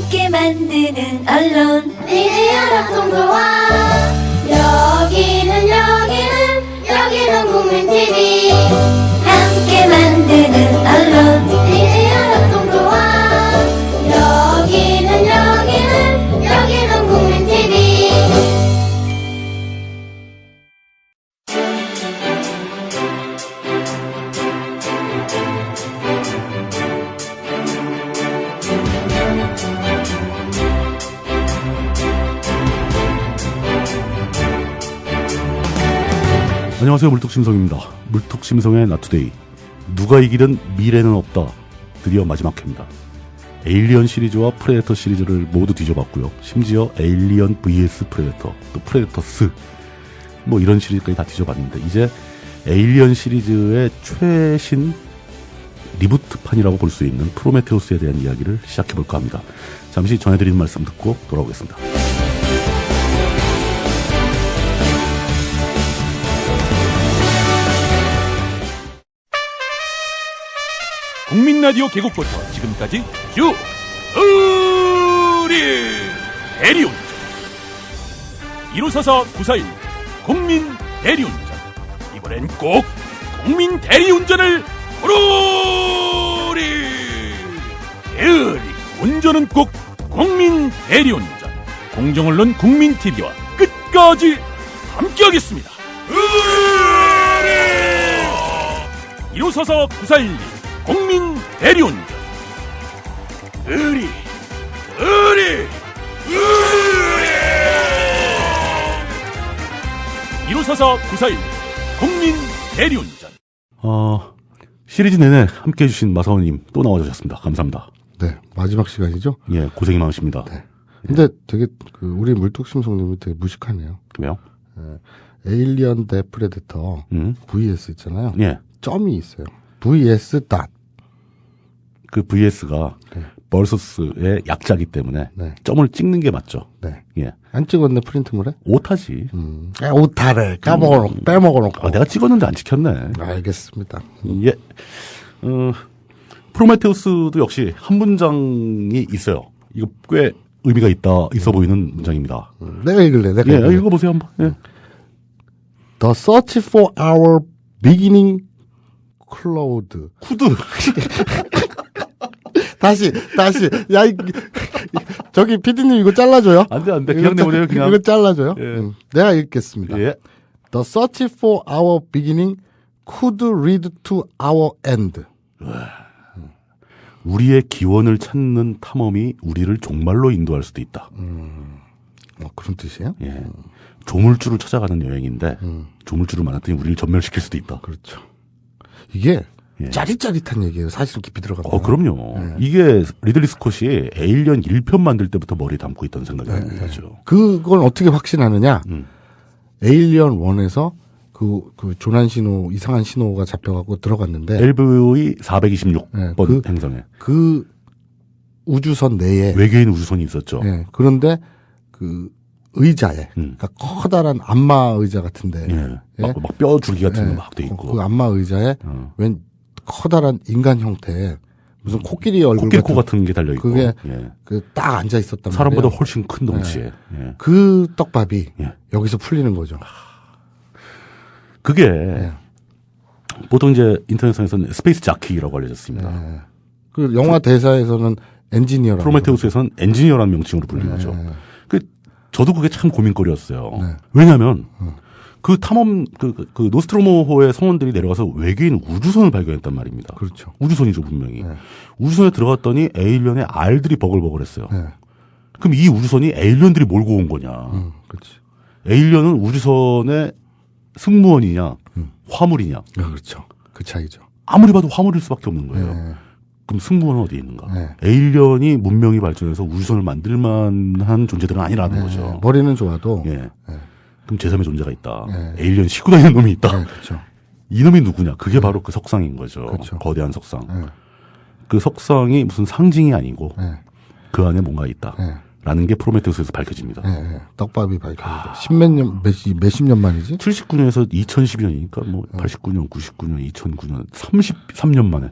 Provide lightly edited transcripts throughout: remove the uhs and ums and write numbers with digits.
함께 만드는 언론 미디어 합동조합. 여기는 국민TV. 함께 만드는 언론 미디어 합동조합. 여기는 국민TV. 안녕하세요. 물뚝심성입니다. 물뚝심성의 나투데이. 누가 이기든 미래는 없다. 드디어 마지막 회입니다. 에일리언 시리즈와 프레데터 시리즈를 모두 뒤져봤고요. 심지어 에일리언 vs 프레데터, 또 프레데터스 뭐 이런 시리즈까지 다 뒤져봤는데 이제 에일리언 시리즈의 최신 리부트판이라고 볼 수 있는 프로메테우스에 대한 이야기를 시작해볼까 합니다. 잠시 전해드리는 말씀 듣고 돌아오겠습니다. 국민라디오 개국부터 지금까지 쭉 우리 대리운전 1544-941 국민 대리운전. 이번엔 꼭 국민 대리운전을 부르리. 대리 운전은 꼭 국민 대리운전. 공정언론 국민TV와 끝까지 함께하겠습니다. 우리 1544-941 국민 대리운전. 우리 1544-941 국민 대리운전. 시리즈 내내 함께 해주신 마사오님 또 나와주셨습니다. 감사합니다. 네, 마지막 시간이죠? 예, 고생이 많으십니다. 네. 근데 되게, 우리 물뚝심송님이 되게 무식하네요. 왜요? 에일리언 대 프레데터, VS 있잖아요. 예. 점이 있어요. VS 닷. 그 VS가 네. 벌서스의 약자기 때문에 네. 점을 찍는 게 맞죠. 네. 예. 안 찍었네, 프린트물에? 오타지. 오타래. 빼먹어놓고. 내가 찍었는데 안 찍혔네. 알겠습니다. 예. 프로메테우스도 역시 한 문장이 있어요. 이거 꽤 의미가 있어 보이는 문장입니다. 내가 읽을래, 내가 예, 읽을래. 읽어보세요, 한번. 예. The search for our beginning cloud. 쿠드. 다시. 야, 저기 PD님 이거 잘라줘요. 안 돼. 그냥 내보내요, 그냥. 이거 잘라줘요. 예. 내가 읽겠습니다. 예. The search for our beginning could lead to our end. 우리의 기원을 찾는 탐험이 우리를 종말로 인도할 수도 있다. 그런 뜻이에요? 예. 조물주를 찾아가는 여행인데, 조물주를 만났더니 우리를 전멸시킬 수도 있다. 그렇죠. 이게 예. 짜릿짜릿한 얘기예요. 사실 깊이 들어가면. 그럼요. 네. 이게 리들리 스콧이 에일리언 1편 만들 때부터 머리에 담고 있던 생각이 나죠. 그걸 어떻게 확신하느냐? 에일리언 1에서 그 조난 신호, 이상한 신호가 잡혀갖고 들어갔는데. LV 426번 네, 행성에. 그 우주선 내에. 외계인 우주선이 있었죠. 네, 그런데 그 의자에. 그러니까 커다란 안마 의자 같은데. 예. 막 뼈 줄기 같은 거 막 돼 있고. 그 안마 의자에 웬 커다란 인간 형태의 무슨 코끼리 얼굴 코끼리 같은 게 달려 있고. 그게 예. 딱 앉아 있었단 말이에요. 사람보다 훨씬 큰 덩치에. 예. 그 떡밥이 예. 여기서 풀리는 거죠. 그게 보통 이제 인터넷상에서는 스페이스 자키라고 알려졌습니다. 그 영화 대사에서는 엔지니어라고. 프로메테우스에서는 엔지니어라는 명칭으로 불리죠. 저도 그게 참 고민거리였어요. 네. 왜냐하면 그 탐험 그 노스트로모호의 성원들이 내려가서 외계인 우주선을 발견했단 말입니다. 그렇죠. 우주선이죠 분명히. 우주선에 들어갔더니 에일리언의 알들이 버글버글했어요. 네. 그럼 이 우주선이 에일리언들이 몰고 온 거냐? 그렇지. 에일리언은 우주선의 승무원이냐, 화물이냐? 그렇죠. 그 차이죠. 아무리 봐도 화물일 수밖에 없는 거예요. 네. 그럼 승무원은 어디에 있는가? 네. 에일리언이 문명이 발전해서 우주선을 만들 만한 존재들은 아니라는 거죠. 머리는 좋아도. 예. 그럼 제3의 존재가 있다. 네. 에일리언 싣고 다니는 놈이 있다. 네, 그렇죠. 이놈이 누구냐? 그게 바로 그 석상인 거죠. 그렇죠. 거대한 석상. 그 석상이 무슨 상징이 아니고 그 안에 뭔가 있다. 라는 게 프로메테우스에서 밝혀집니다. 떡밥이 밝혀집니다. 몇십 년 만이지? 79년에서 2012년이니까 뭐 89년, 99년, 2009년, 33년 만에.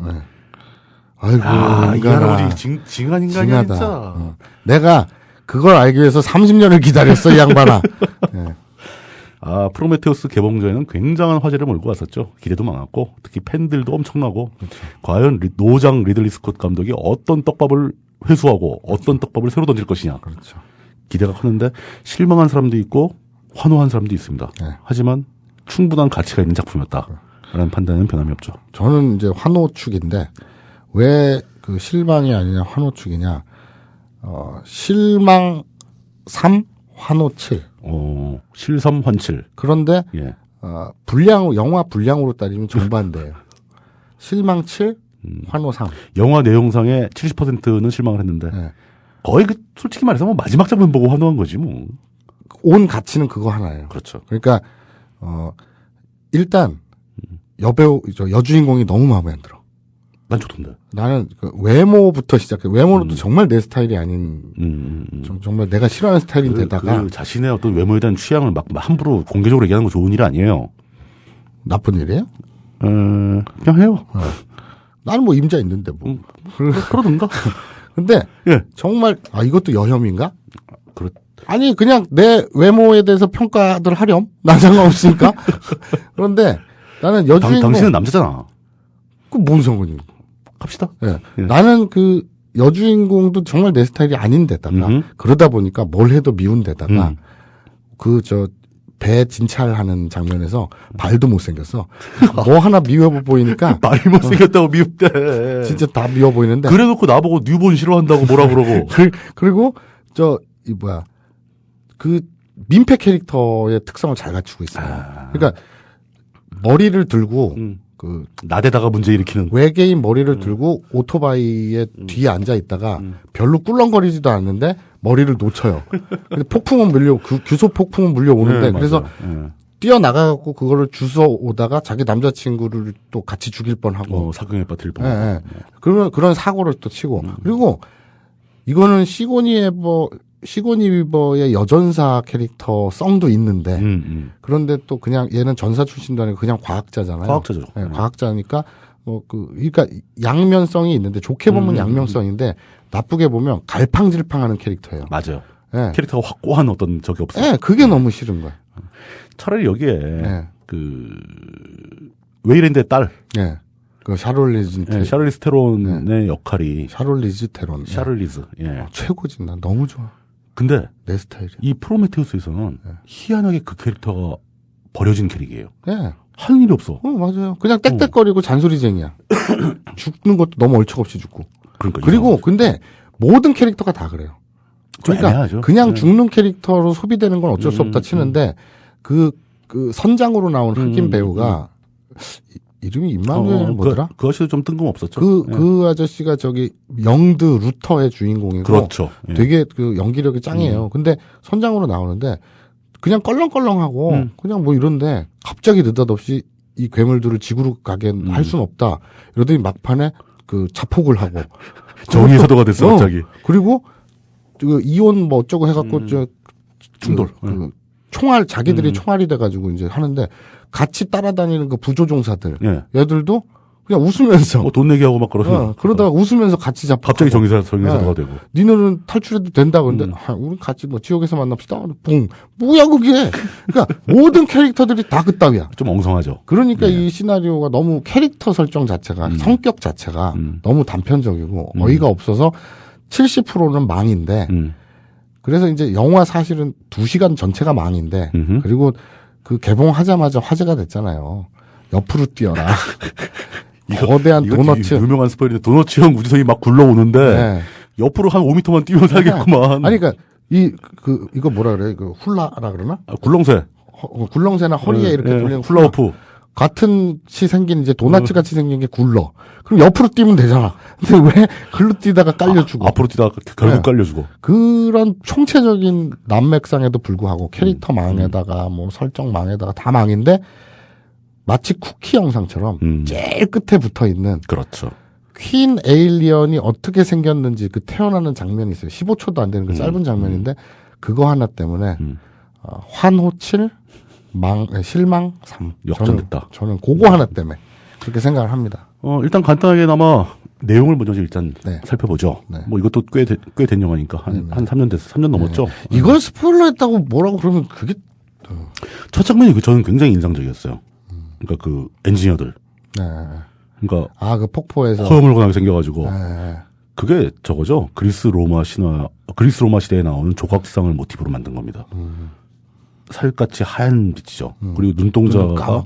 아이고, 아, 이 인간아. 할아버지 징한 인간이야, 징하다. 진짜. 내가 그걸 알기 위해서 30년을 기다렸어, 이 양반아. 예. 아, 프로메테우스 개봉 전에는 굉장한 화제를 몰고 왔었죠. 기대도 많았고, 특히 팬들도 엄청나고, 과연 노장 리들리 스콧 감독이 어떤 떡밥을 회수하고 어떤 떡밥을 새로 던질 것이냐. 그렇죠. 기대가 컸는데 실망한 사람도 있고 환호한 사람도 있습니다. 네. 하지만 충분한 가치가 있는 작품이었다라는 판단은 변함이 없죠. 저는 이제 환호축인데, 왜 그 실망이 아니냐, 환호축이냐, 실망 3, 환호 7. 실섬환칠. 그런데, 예. 영화 분량으로 따지면 정반대예요. 실망 7, 환호 3. 영화 내용상의 70%는 실망을 했는데 네. 거의 솔직히 말해서 뭐 마지막 장면 보고 환호한 거지 뭐. 온 가치는 그거 하나예요. 그렇죠. 그러니까, 일단, 여주인공이 너무 마음에 안 들어. 난 좋던데. 나는 그 외모부터 시작해. 외모는 또 정말 내 스타일이 아닌, 정말 내가 싫어하는 스타일인데다가. 그 자신의 어떤 외모에 대한 취향을 막 함부로 공개적으로 얘기하는 거 좋은 일이 아니에요. 나쁜 일이에요? 그냥 해요. 나는 뭐 임자 있는데 뭐. 그러든가. 근데 예. 정말 이것도 여혐인가? 그렇. 아니 그냥 내 외모에 대해서 평가들 하렴. 난 상관없으니까. 그런데 나는 여주인공. 당신은 남자잖아. 그 뭔 상관이야? 갑시다. 예. 예. 나는 그 여주인공도 정말 내 스타일이 아닌데다가 그러다 보니까 뭘 해도 미운데다가 배 진찰하는 장면에서 발도 못생겼어. 뭐 하나 미워 보이니까. 말이 못생겼다고 미흡대. 진짜 다 미워 보이는데. 그래놓고 나보고 뉴본 싫어한다고 뭐라 그러고. 그리고 그 민폐 캐릭터의 특성을 잘 갖추고 있어요. 그러니까 머리를 들고 나대다가 문제 일으키는. 외계인 머리를 들고 오토바이에 뒤에 앉아 있다가 별로 꿀렁거리지도 않는데 머리를 놓쳐요. 근데 폭풍은 규소 폭풍은 물려오는데 네, 그래서 뛰어나가고 그거를 주워 오다가 자기 남자친구를 또 같이 죽일 뻔하고. 사경에 빠뜨릴 뻔. 예. 그런 사고를 또 치고. 그리고 이거는 시고니 위버의 여전사 캐릭터 성도 있는데 그런데 또 그냥 얘는 전사 출신도 아니고 그냥 과학자잖아요. 과학자죠. 네, 과학자니까 그러니까 양면성이 있는데 좋게 보면 양면성인데 나쁘게 보면 갈팡질팡하는 캐릭터예요. 맞아요. 네. 캐릭터가 확고한 어떤 적이 없어요. 네, 그게 너무 싫은 거야. 차라리 여기에 네. 웨이랜드의 딸. 네. 그 샤롤리즈 샤를리즈 테론의 역할이 샤롤리즈 테론. 샤를리즈. 예. 최고지. 난 너무 좋아. 근데 내 스타일이야. 이 프로메테우스에서는 희한하게 그 캐릭터가 버려진 캐릭이에요. 네. 하는 일이 없어. 맞아요. 그냥 땡땡거리고 잔소리쟁이야. 죽는 것도 너무 얼척없이 죽고. 그러니까 그리고 근데 모든 캐릭터가 다 그래요. 그러니까 애매하죠. 그냥 죽는 캐릭터로 소비되는 건 어쩔 수 없다 치는데 그 선장으로 나온 흑인 배우가 이름이 임마누엘 뭐더라? 그 아저씨도 좀 뜬금없었죠. 그 아저씨가 영드 루터의 주인공이고. 그렇죠. 예. 되게 그 연기력이 짱이에요. 근데 선장으로 나오는데 그냥 껄렁껄렁하고 그냥 뭐 이런데 갑자기 느닷없이 이 괴물들을 지구로 가게 할 수는 없다. 이러더니 막판에 그 자폭을 하고. 정의의 사도가 됐어, 갑자기. 그리고 이온 뭐 어쩌고 해갖고 충돌. 총알 자기들이 총알이 돼가지고 이제 하는데 같이 따라다니는 그 부조종사들 얘들도 그냥 웃으면서 돈 내기 하고 막 그러서 그러다가 웃으면서 같이 잡고 갑자기 정의의 사도가 되고 니네는 탈출해도 된다 그런데 우리 같이 뭐 지옥에서 만납시다. 뿡 뭐야 그게. 그러니까 모든 캐릭터들이 다 그따위야. 좀 엉성하죠. 그러니까 이 시나리오가 너무 캐릭터 설정 자체가 성격 자체가 너무 단편적이고 어이가 없어서 70%는 망인데 그래서 이제 영화 사실은 2시간 전체가 망인데 그리고 그 개봉하자마자 화제가 됐잖아요. 옆으로 뛰어라. 거대한 도너츠. 유명한 스포일인데 도너츠형 우주선이 막 굴러오는데 옆으로 한 5m만 뛰면 살겠구만. 아니 그러니까 이거 뭐라 그래? 그 훌라라 그러나? 굴렁쇠. 굴렁쇠나 허리에 이렇게 돌리는 훌라후프. 같이 생긴 이제 도너츠 같이 생긴 게 굴러. 그럼 옆으로 뛰면 되잖아. 근데 왜 글로 뛰다가 깔려주고. 앞으로 뛰다가 결국 깔려주고. 그런 총체적인 난맥상에도 불구하고 캐릭터 망에다가 뭐 설정 망에다가 다 망인데 마치 쿠키 영상처럼 제일 끝에 붙어 있는. 그렇죠. 퀸 에일리언이 어떻게 생겼는지 그 태어나는 장면이 있어요. 15초도 안 되는 그 짧은 장면인데 그거 하나 때문에 환호 7, 실망 3. 역전됐다. 저는 그거 하나 때문에 그렇게 생각을 합니다. 일단 간단하게나마 내용을 먼저 일단 네. 살펴보죠. 네. 뭐 이것도 꽤 된 영화니까 한 3년 됐어. 3년 넘었죠. 이걸 스포일러 했다고 뭐라고 그러면 그게 첫 장면이 저는 굉장히 인상적이었어요. 그러니까 그 엔지니어들. 네. 그러니까 그 폭포에서 허여멀건하게 생겨가지고 네. 그게 저거죠. 그리스 로마 시대에 나오는 조각상을 모티브로 만든 겁니다. 살같이 하얀 빛이죠. 그리고 눈동자가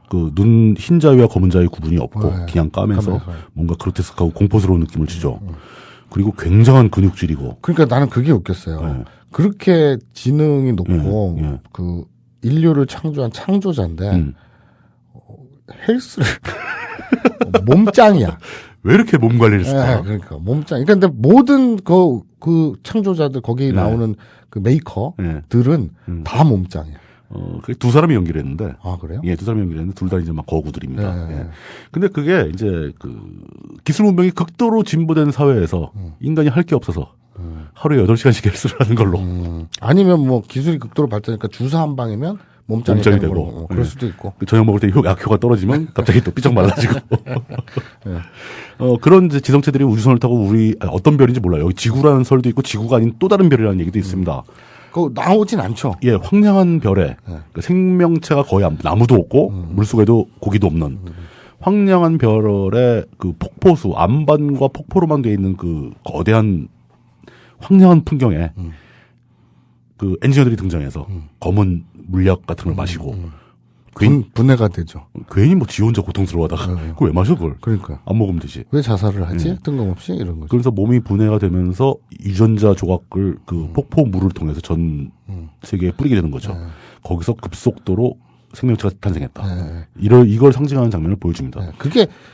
그 눈 흰 자위와 검은 자위 구분이 없고 네. 그냥 까매서 뭔가 그로테스크하고 공포스러운 느낌을 주죠. 그리고 굉장한 근육질이고. 그러니까 나는 그게 웃겼어요. 네. 그렇게 지능이 높고 예. 그 인류를 창조한 창조자인데 헬스를 몸짱이야. 왜 이렇게 몸 관리를 했을까? 네, 그러니까 몸짱. 그러니까 근데 모든 그 창조자들 거기 나오는 그 메이커들은 다 몸짱이야. 그게 두 사람이 연기를 했는데. 아, 그래요? 예, 두 사람이 연기를 했는데 둘 다 이제 막 거구들입니다. 네. 예. 근데 그게 이제 그 기술 문명이 극도로 진보된 사회에서 인간이 할 게 없어서 하루에 8시간씩 헬스를 하는 걸로. 아니면 뭐 기술이 극도로 발전하니까 주사 한 방이면 몸짱이 되고. 그럴 수도 있고. 저녁 먹을 때 약효가 떨어지면 갑자기 또 삐쩍 말라지고. 그런 이제 지성체들이 우주선을 타고 어떤 별인지 몰라요. 여기 지구라는 설도 있고 지구가 아닌 또 다른 별이라는 얘기도 있습니다. 그거 나오진 않죠. 예, 황량한 별에 그 생명체가 거의 나무도 없고 물속에도 고기도 없는 황량한 별의 그 폭포수 암반과 폭포로만 되어 있는 그 거대한 황량한 풍경에 그 엔지니어들이 등장해서 검은 물약 같은 걸 마시고 분해가 되죠. 괜히 뭐 지 혼자 고통스러워하다가 그거 왜 마셔 그걸? 그러니까 안 먹으면 되지. 왜 자살을 하지? 뜬금없이 이런 거죠. 그래서 몸이 분해가 되면서 유전자 조각을 그 폭포 물을 통해서 전 세계에 뿌리게 되는 거죠. 거기서 급속도로 생명체가 탄생했다. 이걸 상징하는 장면을 보여줍니다.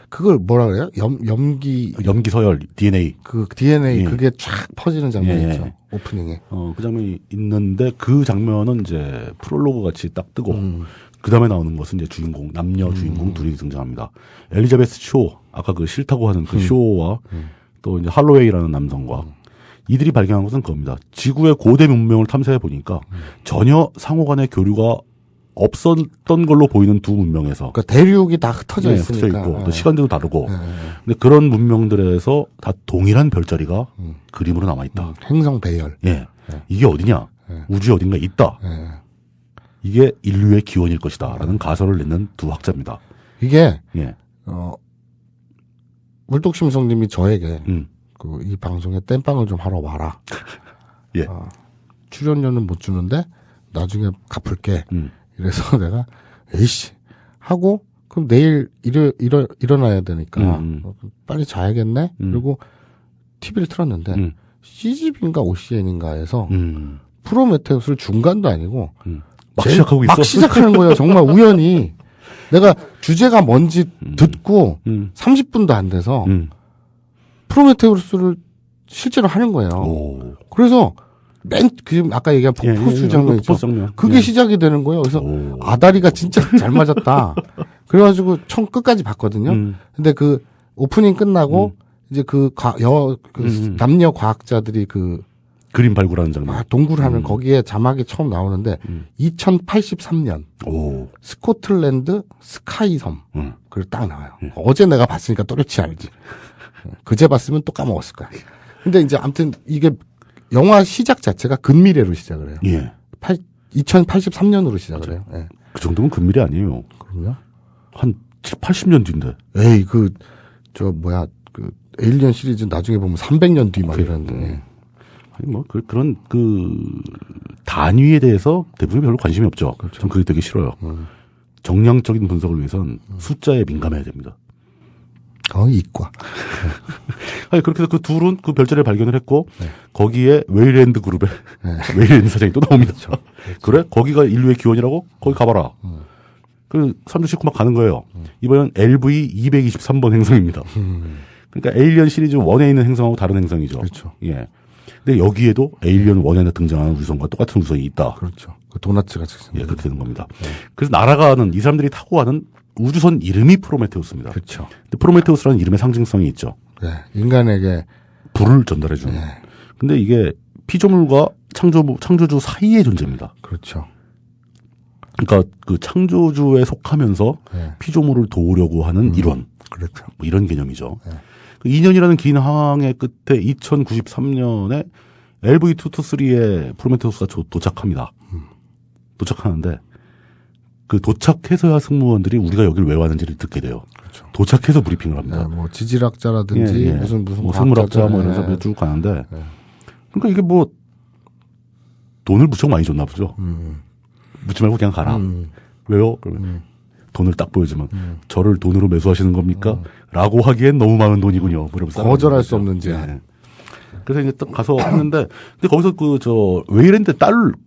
그걸 뭐라 그래요? 염기 서열 DNA. 그 DNA 예. 그게 쫙 퍼지는 장면이 예. 있죠. 오프닝에. 그 장면이 있는데 그 장면은 이제 프롤로그 같이 딱 뜨고 그 다음에 나오는 것은 이제 남녀 주인공 둘이 등장합니다. 엘리자베스 쇼, 아까 그 싫다고 하는 그 쇼와 또 이제 할로웨이라는 남성과 이들이 발견한 것은 그겁니다. 지구의 고대 문명을 탐사해 보니까 전혀 상호 간의 교류가 없었던 걸로 보이는 두 문명에서. 그러니까 대륙이 다 흩어져 있으니까. 흩어져 있고 또 시간대도 다르고. 근데 그런 문명들에서 다 동일한 별자리가 그림으로 남아있다. 행성 배열. 예. 이게 어디냐? 우주에 어딘가 있다. 이게 인류의 기원일 것이다. 라는 가설을 내는 두 학자입니다. 이게, 예. 물독심성님이 저에게, 이 방송에 땜빵을 좀 하러 와라. 예. 출연료는 못 주는데, 나중에 갚을게. 이래서 내가, 에이씨. 하고, 그럼 내일 일어나야 되니까, 빨리 자야겠네? 그리고 TV를 틀었는데, CGV인가 OCN인가에서, 프로메테우스를 중간도 아니고, 막 시작하고 있어. 막 시작하는 거예요. 정말 우연히. 내가 주제가 뭔지 듣고 30분도 안 돼서 프로메테우스를 실제로 하는 거예요. 오. 그래서 지금 아까 얘기한 폭포수 장면 있죠. 그게 시작이 되는 거예요. 그래서 아다리가 진짜 잘 맞았다. 그래가지고 총 끝까지 봤거든요. 근데 그 오프닝 끝나고 이제 남녀 과학자들이 그림 발굴하는 장면. 동굴 하면 거기에 자막이 처음 나오는데 2083년 스코틀랜드 스카이섬 그걸 딱 나와요. 어제 내가 봤으니까 또렷이 알지. 그제 봤으면 또 까먹었을 거야. 근데 이제 아무튼 이게 영화 시작 자체가 근미래로 시작을 해요. 예. 2083년으로 시작을 해요. 예. 그 정도면 근미래 아니에요. 그럼요? 한 80년 뒤인데. 에이 에일리언 시리즈 나중에 보면 300년 뒤 막 이러는데. 아니 그런 단위에 대해서 대부분 별로 관심이 없죠. 그렇죠. 전 그게 되게 싫어요. 정량적인 분석을 위해선 숫자에 민감해야 됩니다. 이과. 아니 그렇게 해서 그 둘은 그 별자리를 발견을 했고 거기에 웨이랜드 그룹의 웨이랜드 사장이 또 나옵니다. 그렇죠. 그래? 거기가 인류의 기원이라고? 거기 가봐라. 그 사람들 싣고 막 가는 거예요. 이번엔 LV 223번 행성입니다. 그러니까 에일리언 시리즈 1에 있는 행성하고 다른 행성이죠. 그렇죠. 예. 근데 여기에도 에일리언 1에 등장하는 우주선과 똑같은 우주선이 있다. 그렇죠. 그 도넛 같이 예, 그렇게 되는 겁니다. 그래서 날아가는 이 사람들이 타고 가는 우주선 이름이 프로메테우스입니다. 그렇죠. 근데 프로메테우스라는 이름의 상징성이 있죠. 네, 인간에게 불을 전달해 주는. 네. 근데 이게 피조물과 창조주 사이의 존재입니다. 그렇죠. 그러니까 그 창조주에 속하면서 피조물을 도우려고 하는 일원. 그렇죠. 뭐 이런 개념이죠. 그 2년이라는 긴 항해의 끝에 2093년에 LV223에 프로메테우스가 도착합니다. 도착하는데 그 도착해서야 승무원들이 우리가 여길 왜 왔는지를 듣게 돼요. 그렇죠. 도착해서 브리핑을 합니다. 뭐 지질학자라든지 무슨 뭐 생물학자 뭐 이런 쭉 가는데 그러니까 이게 뭐 돈을 무척 많이 줬나 보죠. 묻지 말고 그냥 가라. 왜요? 그러면 돈을 딱 보여주면 저를 돈으로 매수하시는 겁니까? 라고 하기엔 너무 많은 돈이군요. 거절할 수 없는 제한. 네. 그래서 이제 딱 가서 했는데, 근데 거기서 웨이랜드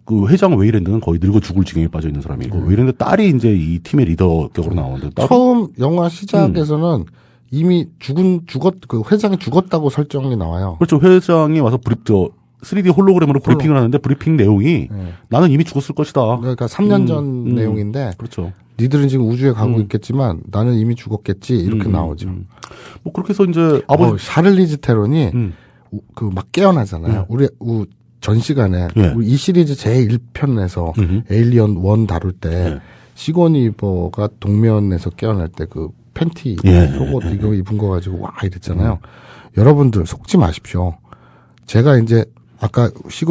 그 회장 웨이랜드는 거의 늙어 죽을 지경에 빠져 있는 사람이고, 웨이랜드 딸이 이제 이 팀의 리더 격으로 나오는데, 처음 영화 시작에서는 이미 그 회장이 죽었다고 설정이 나와요. 그렇죠. 회장이 와서 3D 홀로그램으로 브리핑을 하는데, 브리핑 내용이 나는 이미 죽었을 것이다. 그러니까 3년 전 내용인데, 그렇죠. 니들은 지금 우주에 가고 있겠지만 나는 이미 죽었겠지 이렇게 나오죠. 뭐 그렇게 해서 이제 아버지 샤를리즈 테론이 그 막 깨어나잖아요. 우리 전 시간에 우리 이 시리즈 제 1편에서 에일리언 1 다룰 때 시고니버가 동면에서 깨어날 때 그 팬티 속옷 이거 입은 거 가지고 와 이랬잖아요. 여러분들 속지 마십시오. 제가 이제 아까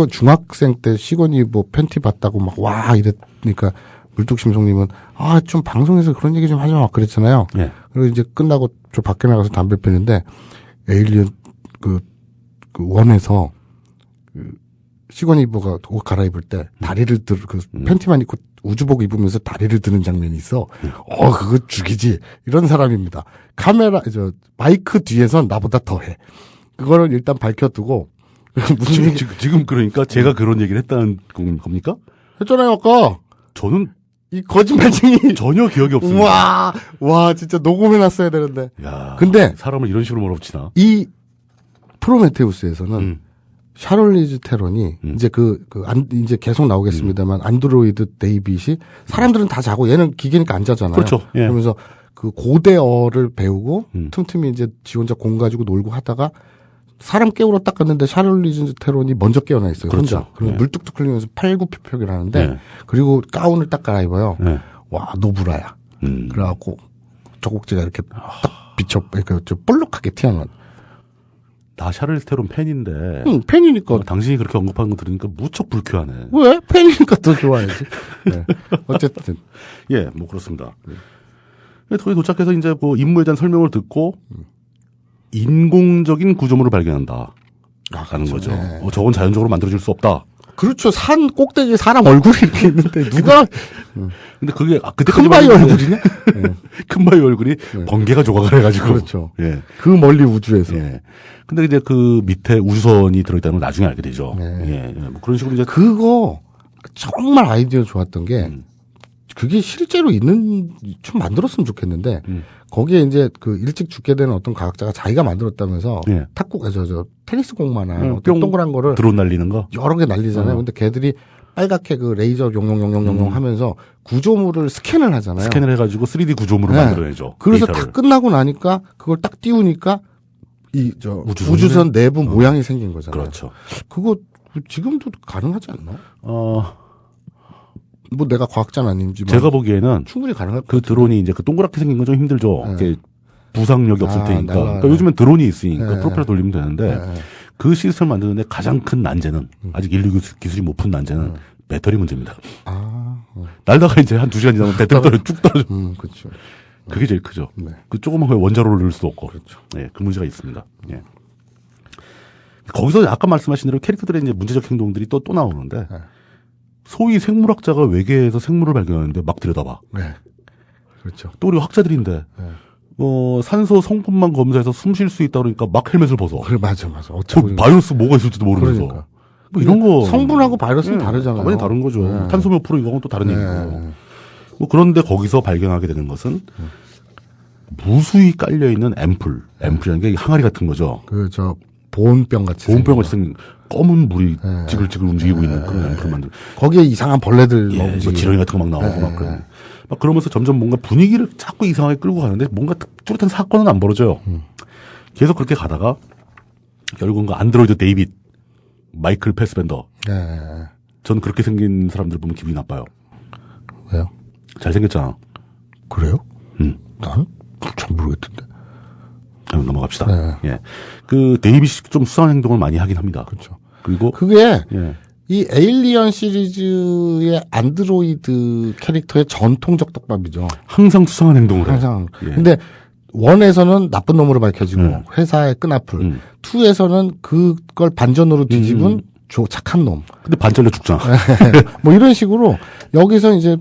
중학생 때 시고니버 팬티 봤다고 막 와 이랬으니까 물뚝심송님은 좀 방송에서 그런 얘기 좀 하지 마 그랬잖아요. 그리고 이제 끝나고 저 밖에 나가서 담배 피는데 에일리언 그 원에서 시거니버가 옷 갈아입을 때 다리를 팬티만 입고 우주복 입으면서 다리를 드는 장면이 있어. 그거 죽이지. 이런 사람입니다. 마이크 뒤에선 나보다 더해. 그거를 일단 밝혀두고 지금 그러니까 제가 그런 얘기를 했다는 겁니까? 했잖아요 아까. 저는 이 거짓말쟁이 전혀 기억이 없습니다. 와 진짜 녹음해놨어야 되는데. 야, 근데 사람을 이런 식으로 몰아붙이나? 이 프로메테우스에서는 샤를리즈 테론이 이제 이제 계속 나오겠습니다만 안드로이드 데이빗이 사람들은 다 자고 얘는 기계니까 안 자잖아요. 그렇죠. 예. 그러면서 그 고대어를 배우고 틈틈이 이제 지 혼자 공 가지고 놀고 하다가 사람 깨우러 딱 갔는데 샤를리즈 테론이 먼저 깨어나 있어요. 그렇죠. 혼자. 그리고 예. 물뚝뚝 흘리면서 팔굽혀펴기를 하는데 예. 그리고 가운을 딱 갈아입어요. 예. 와 노브라야. 그래갖고 젖꼭지가 이렇게 딱 비쳐 좀 볼록하게 튀어나와. 나 샤를리즈 테론 팬인데. 팬이니까. 당신이 그렇게 언급하는 거 들으니까 무척 불쾌하네. 왜? 팬이니까 더 좋아야지. 네. 어쨌든. 예, 뭐 그렇습니다. 거기 도착해서 이제 뭐 임무에 대한 설명을 듣고 인공적인 구조물을 발견한다. 라는 그렇죠. 거죠. 네. 저건 자연적으로 만들어질 수 없다. 그렇죠. 산 꼭대기에 사람 얼굴이 이렇게 있는데 누가 근데 그게 큰 바위 얼굴이냐? 큰 바위 얼굴이 번개가 조각을 해가지고. 그렇죠. 예. 그 멀리 우주에서. 예. 근데 이제 그 밑에 우주선이 들어있다는 걸 나중에 알게 되죠. 네. 예. 뭐 그런 식으로 이제 그거 정말 아이디어 좋았던 게 그게 실제로 좀 만들었으면 좋겠는데 거기에 이제 그 일찍 죽게 되는 어떤 과학자가 자기가 만들었다면서 예. 테니스 공만한 뿅 동그란 거를 드론 날리는 거. 여러 개 날리잖아요. 근데 걔들이 빨갛게 그 레이저 용용용용용 하면서 구조물을 스캔을 하잖아요. 스캔을 해가지고 3D 구조물을 네. 만들어내죠. 그래서 데이터를. 다 끝나고 나니까 그걸 딱 띄우니까 우주선 내부 모양이 생긴 거잖아요. 그렇죠. 그거 지금도 가능하지 않나? 뭐 내가 과학자는 아닌지만 제가 보기에는 충분히 가능할 그 드론이 이제 그 동그랗게 생긴 건 좀 힘들죠. 네. 이게 부상력이 없을 테니까. 날아가네. 그러니까 요즘엔 드론이 있으니까 네. 프로펠러 돌리면 되는데 그 시스템을 만드는데 가장 큰 난제는 아직 인류 기술이 못 푼 난제는 배터리 문제입니다. 날다가 이제 한 2시간 지나면 배터리 쭉 떨어져. 그렇죠. 그게 제일 크죠. 네. 그 조그만 거에 원자로를 넣을 수도 없고. 그렇죠. 예, 그 문제가 있습니다. 예. 거기서 아까 말씀하신 대로 캐릭터들의 이제 문제적 행동들이 또 나오는데 소위 생물학자가 외계에서 생물을 발견하는데 막 들여다봐. 네. 그렇죠. 또 우리 학자들인데 산소 성분만 검사해서 숨 쉴 수 있다 그러니까 막 헬멧을 벗어. 그래 맞아. 어쩌고 바이러스 뭐가 있을지도 모르면서. 그러니까. 뭐 이런 거 성분하고 바이러스는 다르잖아요. 완전히 다른 거죠. 네. 탄소몇 프로 이거는 또 다른 얘기고. 뭐 그런데 거기서 발견하게 되는 것은 무수히 깔려 있는 앰플이라는 게 항아리 같은 거죠. 보온병 같이 보온병 같이 생긴 검은 물이 지글지글 움직이고 있는 그런 앰플을 만들. 거기에 이상한 벌레들 막 뭐 움직이고. 지렁이 같은 거 막 나오고 막 그런. 막 그러면서 점점 뭔가 분위기를 자꾸 이상하게 끌고 가는데 뭔가 뚜렷한 사건은 안 벌어져요. 계속 그렇게 가다가 결국은 그 안드로이드 데이빗 마이클 패스벤더. 전 그렇게 생긴 사람들 보면 기분이 나빠요. 왜요? 잘생겼잖아. 그래요? 난 잘 모르겠던데. 넘어갑시다. 네. 예. 그 데이빗이 좀 수상한 행동을 많이 하긴 합니다. 그렇죠. 그리고 그게 예. 이 에일리언 시리즈의 안드로이드 캐릭터의 전통적 떡밥이죠. 항상 수상한 행동을 해요. 항상. 예. 근데 원에서는 나쁜 놈으로 밝혀지고 회사의 끈앞을. 투에서는 그걸 반전으로 뒤집은 착한 놈. 근데 반절로 죽잖아. 뭐 이런 식으로 여기서 이제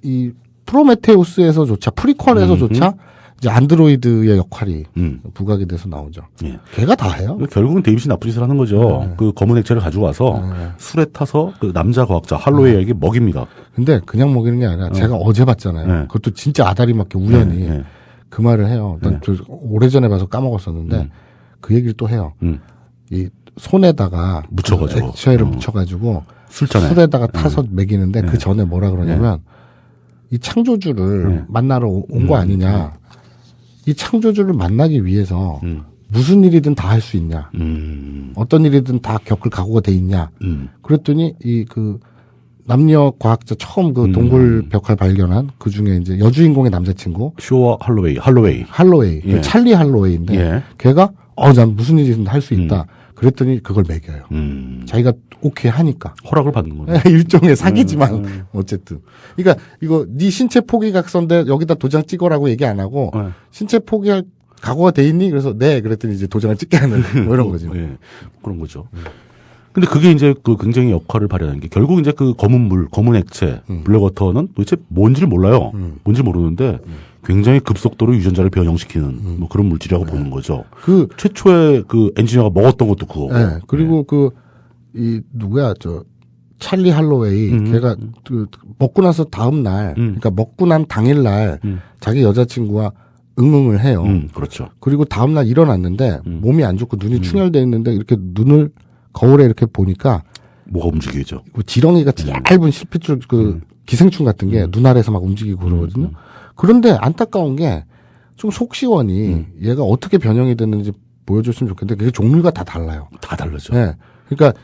이 프로메테우스에서조차 프리퀄에서조차 이제 안드로이드의 역할이 부각이 돼서 나오죠. 예. 걔가 다 해요. 결국은 데이빗이 나쁜 짓을 하는 거죠. 그 검은 액체를 가지고 와서 술에 타서 그 남자 과학자 할로웨이에게 먹입니다. 근데 그냥 먹이는 게 아니라 제가 어제 봤잖아요. 그것도 진짜 아다리 맞게 우연히 그 말을 해요. 난 오래전에 봐서 까먹었었는데 그 얘기를 또 해요. 이 손에다가 묻혀가지고 액체를 묻혀가지고 술잔에 술에다가 타서 먹이는데 그 전에 뭐라 그러냐면 이 창조주를 만나러 온 거 아니냐. 이 창조주를 만나기 위해서 무슨 일이든 다 할 수 있냐. 어떤 일이든 다 겪을 각오가 돼 있냐. 그랬더니 이 그 남녀 과학자 처음 그 동굴 벽화를 발견한 그 중에 이제 여주인공의 남자친구 쇼와 할로웨이. 예. 그 찰리 할로웨이인데 예. 걔가 난 무슨 일이든 할 수 있다. 그랬더니 그걸 먹여요. 자기가 오케이 하니까. 허락을 받는 거예요. 일종의 사기지만 어쨌든. 그러니까 이거 네 신체 포기각서인데 여기다 도장 찍어라고 얘기 안 하고 신체 포기할 각오가 돼 있니? 그래서 네. 그랬더니 이제 도장을 찍게 하는 뭐 이런 거죠. 네. 그런 거죠. 근데 그게 이제 그 굉장히 역할을 발휘하는 게 결국 이제 그 검은 물, 검은 액체, 블랙워터는 도대체 뭔지를 몰라요. 뭔지 모르는데 굉장히 급속도로 유전자를 변형시키는 뭐 그런 물질이라고 보는 거죠. 그 최초의 그 엔지니어가 먹었던 것도 그거고. 네. 그리고 이 누구야 찰리 할로웨이 걔가 그 먹고 나서 다음 날 그러니까 먹고 난 당일 날 자기 여자친구와 응응을 해요. 그렇죠. 그리고 다음 날 일어났는데 몸이 안 좋고 눈이 충혈돼 있는데 이렇게 눈을 거울에 이렇게 보니까 뭐가 움직이죠. 지렁이가 얇은 실핏줄 그 기생충 같은 게 눈 아래서 막 움직이고 그러거든요. 그런데 안타까운 게 좀 속시원히 얘가 어떻게 변형이 됐는지 보여줬으면 좋겠는데 그게 종류가 다 달라요. 다 다르죠. 네. 그러니까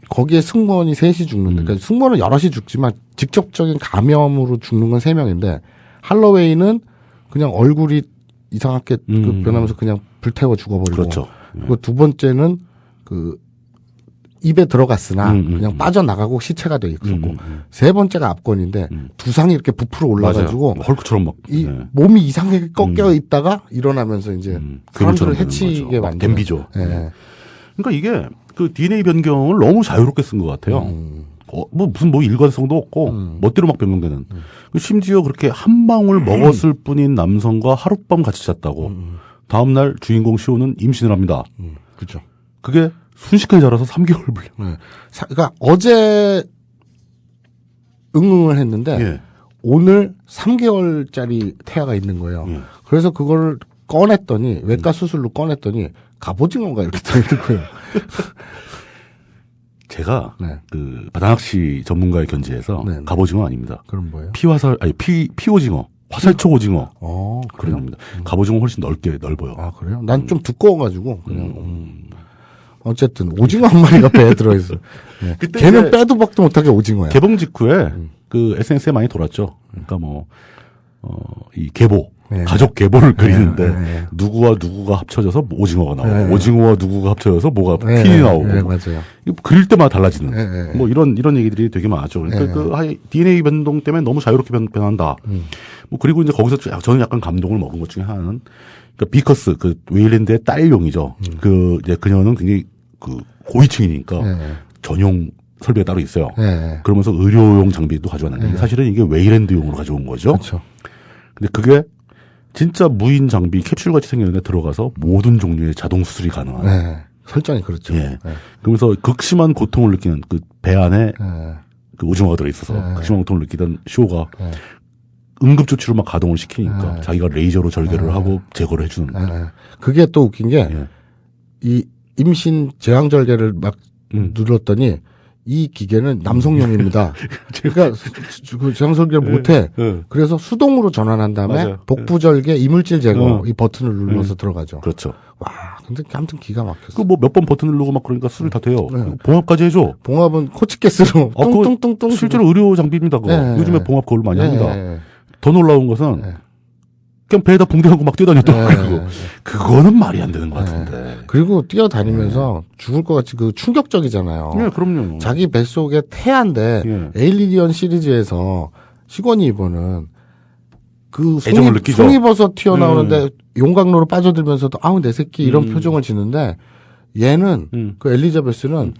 거기에 승무원이 셋이 죽는데, 그러니까 승무원은 여럿이 죽지만 직접적인 감염으로 죽는 건 3명인데 할로웨이는 그냥 얼굴이 이상하게 변하면서 그냥 불태워 죽어버리고. 그렇죠. 그리고 두 번째는 그 입에 들어갔으나 그냥 빠져나가고 시체가 돼 있었고 세 번째가 압권인데 두상이 이렇게 부풀어 올라가지고 헐크처럼 막 몸이 이상하게 꺾여 있다가 일어나면서 이제 사람들을 해치게 만드는 댐비죠. 네. 그러니까 이게 그 DNA 변경을 너무 자유롭게 쓴 것 같아요. 무슨 일관성도 없고 멋대로 막 변경되는. 심지어 그렇게 한 방울 먹었을 뿐인 남성과 하룻밤 같이 잤다고. 다음 날 주인공 시오는 임신을 합니다. 그렇죠. 그게 순식간에 자라서 3개월 불려. 네. 그러니까 어제 응응을 했는데 예. 오늘 3개월짜리 태아가 있는 거예요. 예. 그래서 그걸 꺼냈더니 외과 수술로 꺼냈더니 갑오징어가 이렇게 들어있는 거예요. 제가 그 바다낚시 전문가의 견지에서 갑오징어 아닙니다. 그럼 뭐예요? 피오징어. 화살촉 오징어. 그래요? 겁니다. 갑오징어 훨씬 넓어요. 아, 그래요? 난 좀 두꺼워가지고, 그냥, 어쨌든, 오징어 한 마리가 배에 들어있어. 네. 걔는 빼도 박도 못하게 오징어야. 개봉 직후에, 그 SNS에 많이 돌았죠. 그러니까 이 계보. 네. 가족 계보를 그리는데, 누구와 누구가 합쳐져서 오징어가 나오고, 오징어와 누구가 합쳐져서 뭐가 핀이 나오고. 네, 맞아요. 그릴 때마다 달라지는. 뭐 이런 얘기들이 되게 많았죠. 그러니까 DNA 변동 때문에 너무 자유롭게 변한다. 뭐 그리고 이제 거기서 저는 약간 감동을 먹은 것 중에 하나는, 그러니까 비커스, 그 웨일랜드의 딸용이죠. 이제 그녀는 굉장히 고위층이니까 전용 설비가 따로 있어요. 그러면서 의료용 장비도 가져왔는데, 사실은 이게 웨일랜드용으로 가져온 거죠. 그렇죠. 근데 그게 진짜 무인 장비 캡슐같이 생겼는데 들어가서 모든 종류의 자동 수술이 가능한. 설정이 그렇죠. 예. 그러면서 극심한 고통을 느끼는 그 배 안에 그 오징어가 들어있어서 극심한 고통을 느끼던 쇼가 응급조치로 막 가동을 시키니까 자기가 레이저로 절개를 하고 제거를 해주는. 그게 또 웃긴 게 이 임신 제왕절개를 막 눌렀더니 이 기계는 남성용입니다. 그러니까 그 제왕절개를 못해. 그래서 수동으로 전환한 다음에 맞아요. 복부절개 이물질 제거 이 버튼을 눌러서 들어가죠. 그렇죠. 와, 근데 아무튼 기가 막혔어. 그 뭐 몇 번 버튼 누르고 막 그러니까 수술 다 돼요. 봉합까지 해줘. 봉합은 코치케스로 뚱뚱뚱뚱. 실제로 의료 장비입니다. 그거. 요즘에 봉합 그걸로 많이 합니다. 더 놀라운 것은 그냥 배에다 붕대 감고 막 뛰어다녔더라고요. 네. 그거는 말이 안 되는 것 같은데. 그리고 뛰어다니면서 죽을 것 같이 그 충격적이잖아요. 예, 그럼요. 자기 뱃속에 태아인데 예. 에일리언 시리즈에서 시고니 이버는 그 애정을 느끼죠. 송이버섯 튀어나오는데 용광로로 빠져들면서도 아우 내 새끼 이런 표정을 짓는데 얘는 그 엘리자베스는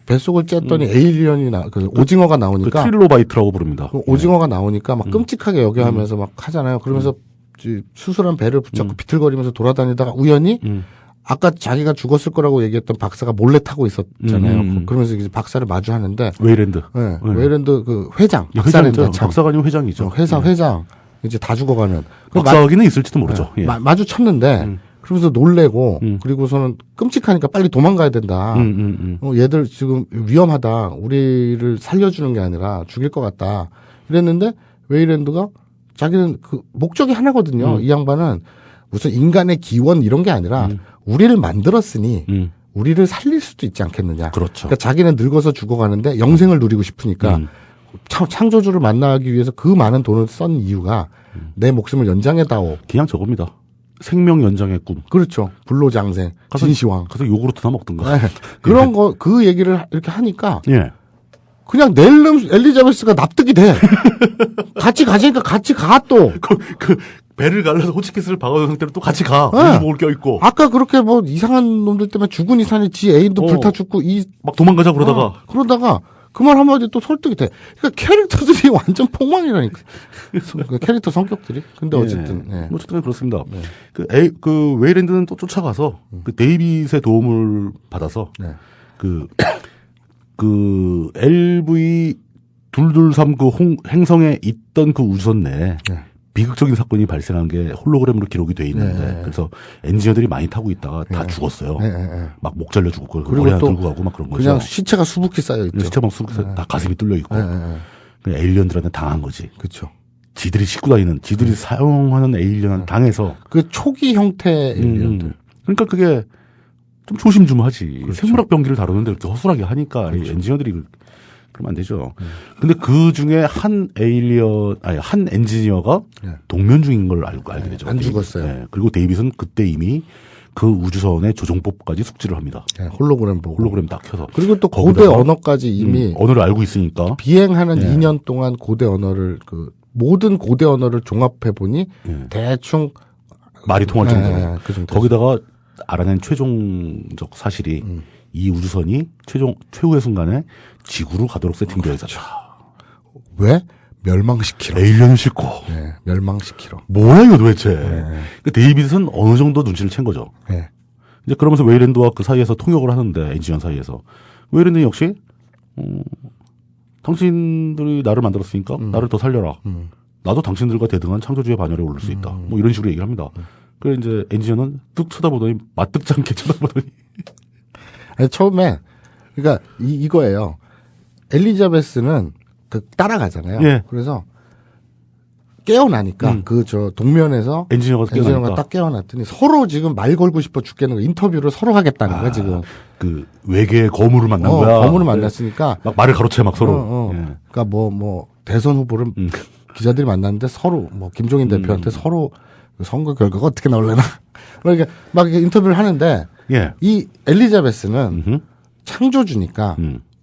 뱃속을 쬐더니 에일리언이 그 오징어가 그 나오니까 트릴로바이트라고 부릅니다. 그 오징어가 나오니까 막 끔찍하게 여겨하면서 막 하잖아요. 그러면서 수술한 배를 붙잡고 비틀거리면서 돌아다니다가 우연히 아까 자기가 죽었을 거라고 얘기했던 박사가 몰래 타고 있었잖아요. 그러면서 이제 박사를 마주하는데 웨이랜드. 네. 웨이랜드 그 회장, 회장이죠. 박사가 아니고 회장이죠. 회사 회장 이제 다 죽어가는 박사학위는 있을지도 모르죠. 예. 마주쳤는데 그러면서 놀래고 그리고서는 끔찍하니까 빨리 도망가야 된다. 얘들 지금 위험하다. 우리를 살려주는 게 아니라 죽일 것 같다. 이랬는데 웨이랜드가 자기는 그 목적이 하나거든요. 이 양반은 무슨 인간의 기원 이런 게 아니라 우리를 만들었으니 우리를 살릴 수도 있지 않겠느냐. 그렇죠. 그러니까 자기는 늙어서 죽어가는데 영생을 누리고 싶으니까 창조주를 만나기 위해서 그 많은 돈을 쓴 이유가 내 목숨을 연장해다오. 그냥 저겁니다. 생명 연장의 꿈. 그렇죠. 불로장생, 진시황. 가서 요구르트나 먹든가. 네. 그런 거, 그 얘기를 이렇게 하니까. 예. 그냥 넬름 엘리자베스가 납득이 돼. 같이 가자니까 같이 가 또. 그 배를 갈라서 호치키스를 박아놓은 상태로 또 같이 가. 네. 먹을 게 있고. 아까 그렇게 뭐 이상한 놈들 때문에 죽은 이산이 지 애인도 불타 죽고 막 도망가자 그러다가. 그러다가 그 말 한마디 또 설득이 돼. 그러니까 캐릭터들이 완전 폭망이라니까. 그 캐릭터 성격들이. 근데 어쨌든. 예. 뭐 어쨌든 그렇습니다. 네. 그 웨이랜드는 또 쫓아가서 그 데이빗의 도움을 받아서 그 LV 223 그 행성에 있던 그 우주선 내에 비극적인 사건이 발생한 게 홀로그램으로 기록이 돼 있는데 그래서 엔지니어들이 많이 타고 있다가 다 죽었어요. 막 목 잘려 죽고 그리고 머리 또 들고 가고 막 그런 거죠. 그냥 시체가 수북히 쌓여 있죠. 시체 막 수북히 다 가슴이 뚫려 있고 그냥 에일리언들한테 당한 거지. 그렇죠. 지들이 싣고 다니는 지들이 사용하는 에일리언을 당해서 그 초기 형태의 에일리언들. 그러니까 그게 좀 조심 좀 하지. 그렇죠. 생물학 병기를 다루는데 그렇게 허술하게 하니까 그렇죠. 엔지니어들이 그러면 안 되죠. 근데 그 중에 한 엔지니어가 동면 중인 걸 알게 되죠. 안 죽었어요. 네. 그리고 데이빗은 그때 이미 그 우주선의 조종법까지 숙지를 합니다. 네, 홀로그램 보고. 홀로그램 딱 켜서. 그리고 또 고대 언어까지 이미 언어를 알고 있으니까 비행하는 2년 동안 고대 언어를 모든 고대 언어를 종합해 보니 대충 말이 통할 정도로. 그 정도. 거기다가 알아낸 최종적 사실이 이 우주선이 최후의 순간에 지구로 가도록 세팅되어 있었다. 왜? 멸망시키러. 에일리언을 싣고. 네, 멸망시키러. 뭐야 이거 도대체. 그 데이빗은 어느 정도 눈치를 챈 거죠. 네. 이제 그러면서 웨이랜드와 그 사이에서 통역을 하는데 엔지니어 사이에서 웨이랜드는 역시 당신들이 나를 만들었으니까 나를 더 살려라. 나도 당신들과 대등한 창조주의 반열에 오를 수 있다. 뭐 이런 식으로 얘기를 합니다. 그래 이제 엔지니어는 뚝 쳐다보더니 맞득지 않게 쳐다보더니 아니, 처음에 그러니까 이거예요. 엘리자베스는 따라가잖아요. 예. 그래서 깨어나니까 동면에서 엔지니어가 딱 깨어났더니 서로 지금 말 걸고 싶어 죽겠는 거 인터뷰를 서로 하겠다는 거야 지금. 그 외계의 거물을 만난 거야. 거물을 만났으니까 막 말을 가로채 막 서로. 예. 그러니까 뭐 대선 후보를 기자들이 만났는데 서로 뭐 김종인 대표한테 서로 선거 결과가 어떻게 나올래나 그러니까 막 인터뷰를 하는데 이 엘리자베스는 창조주니까.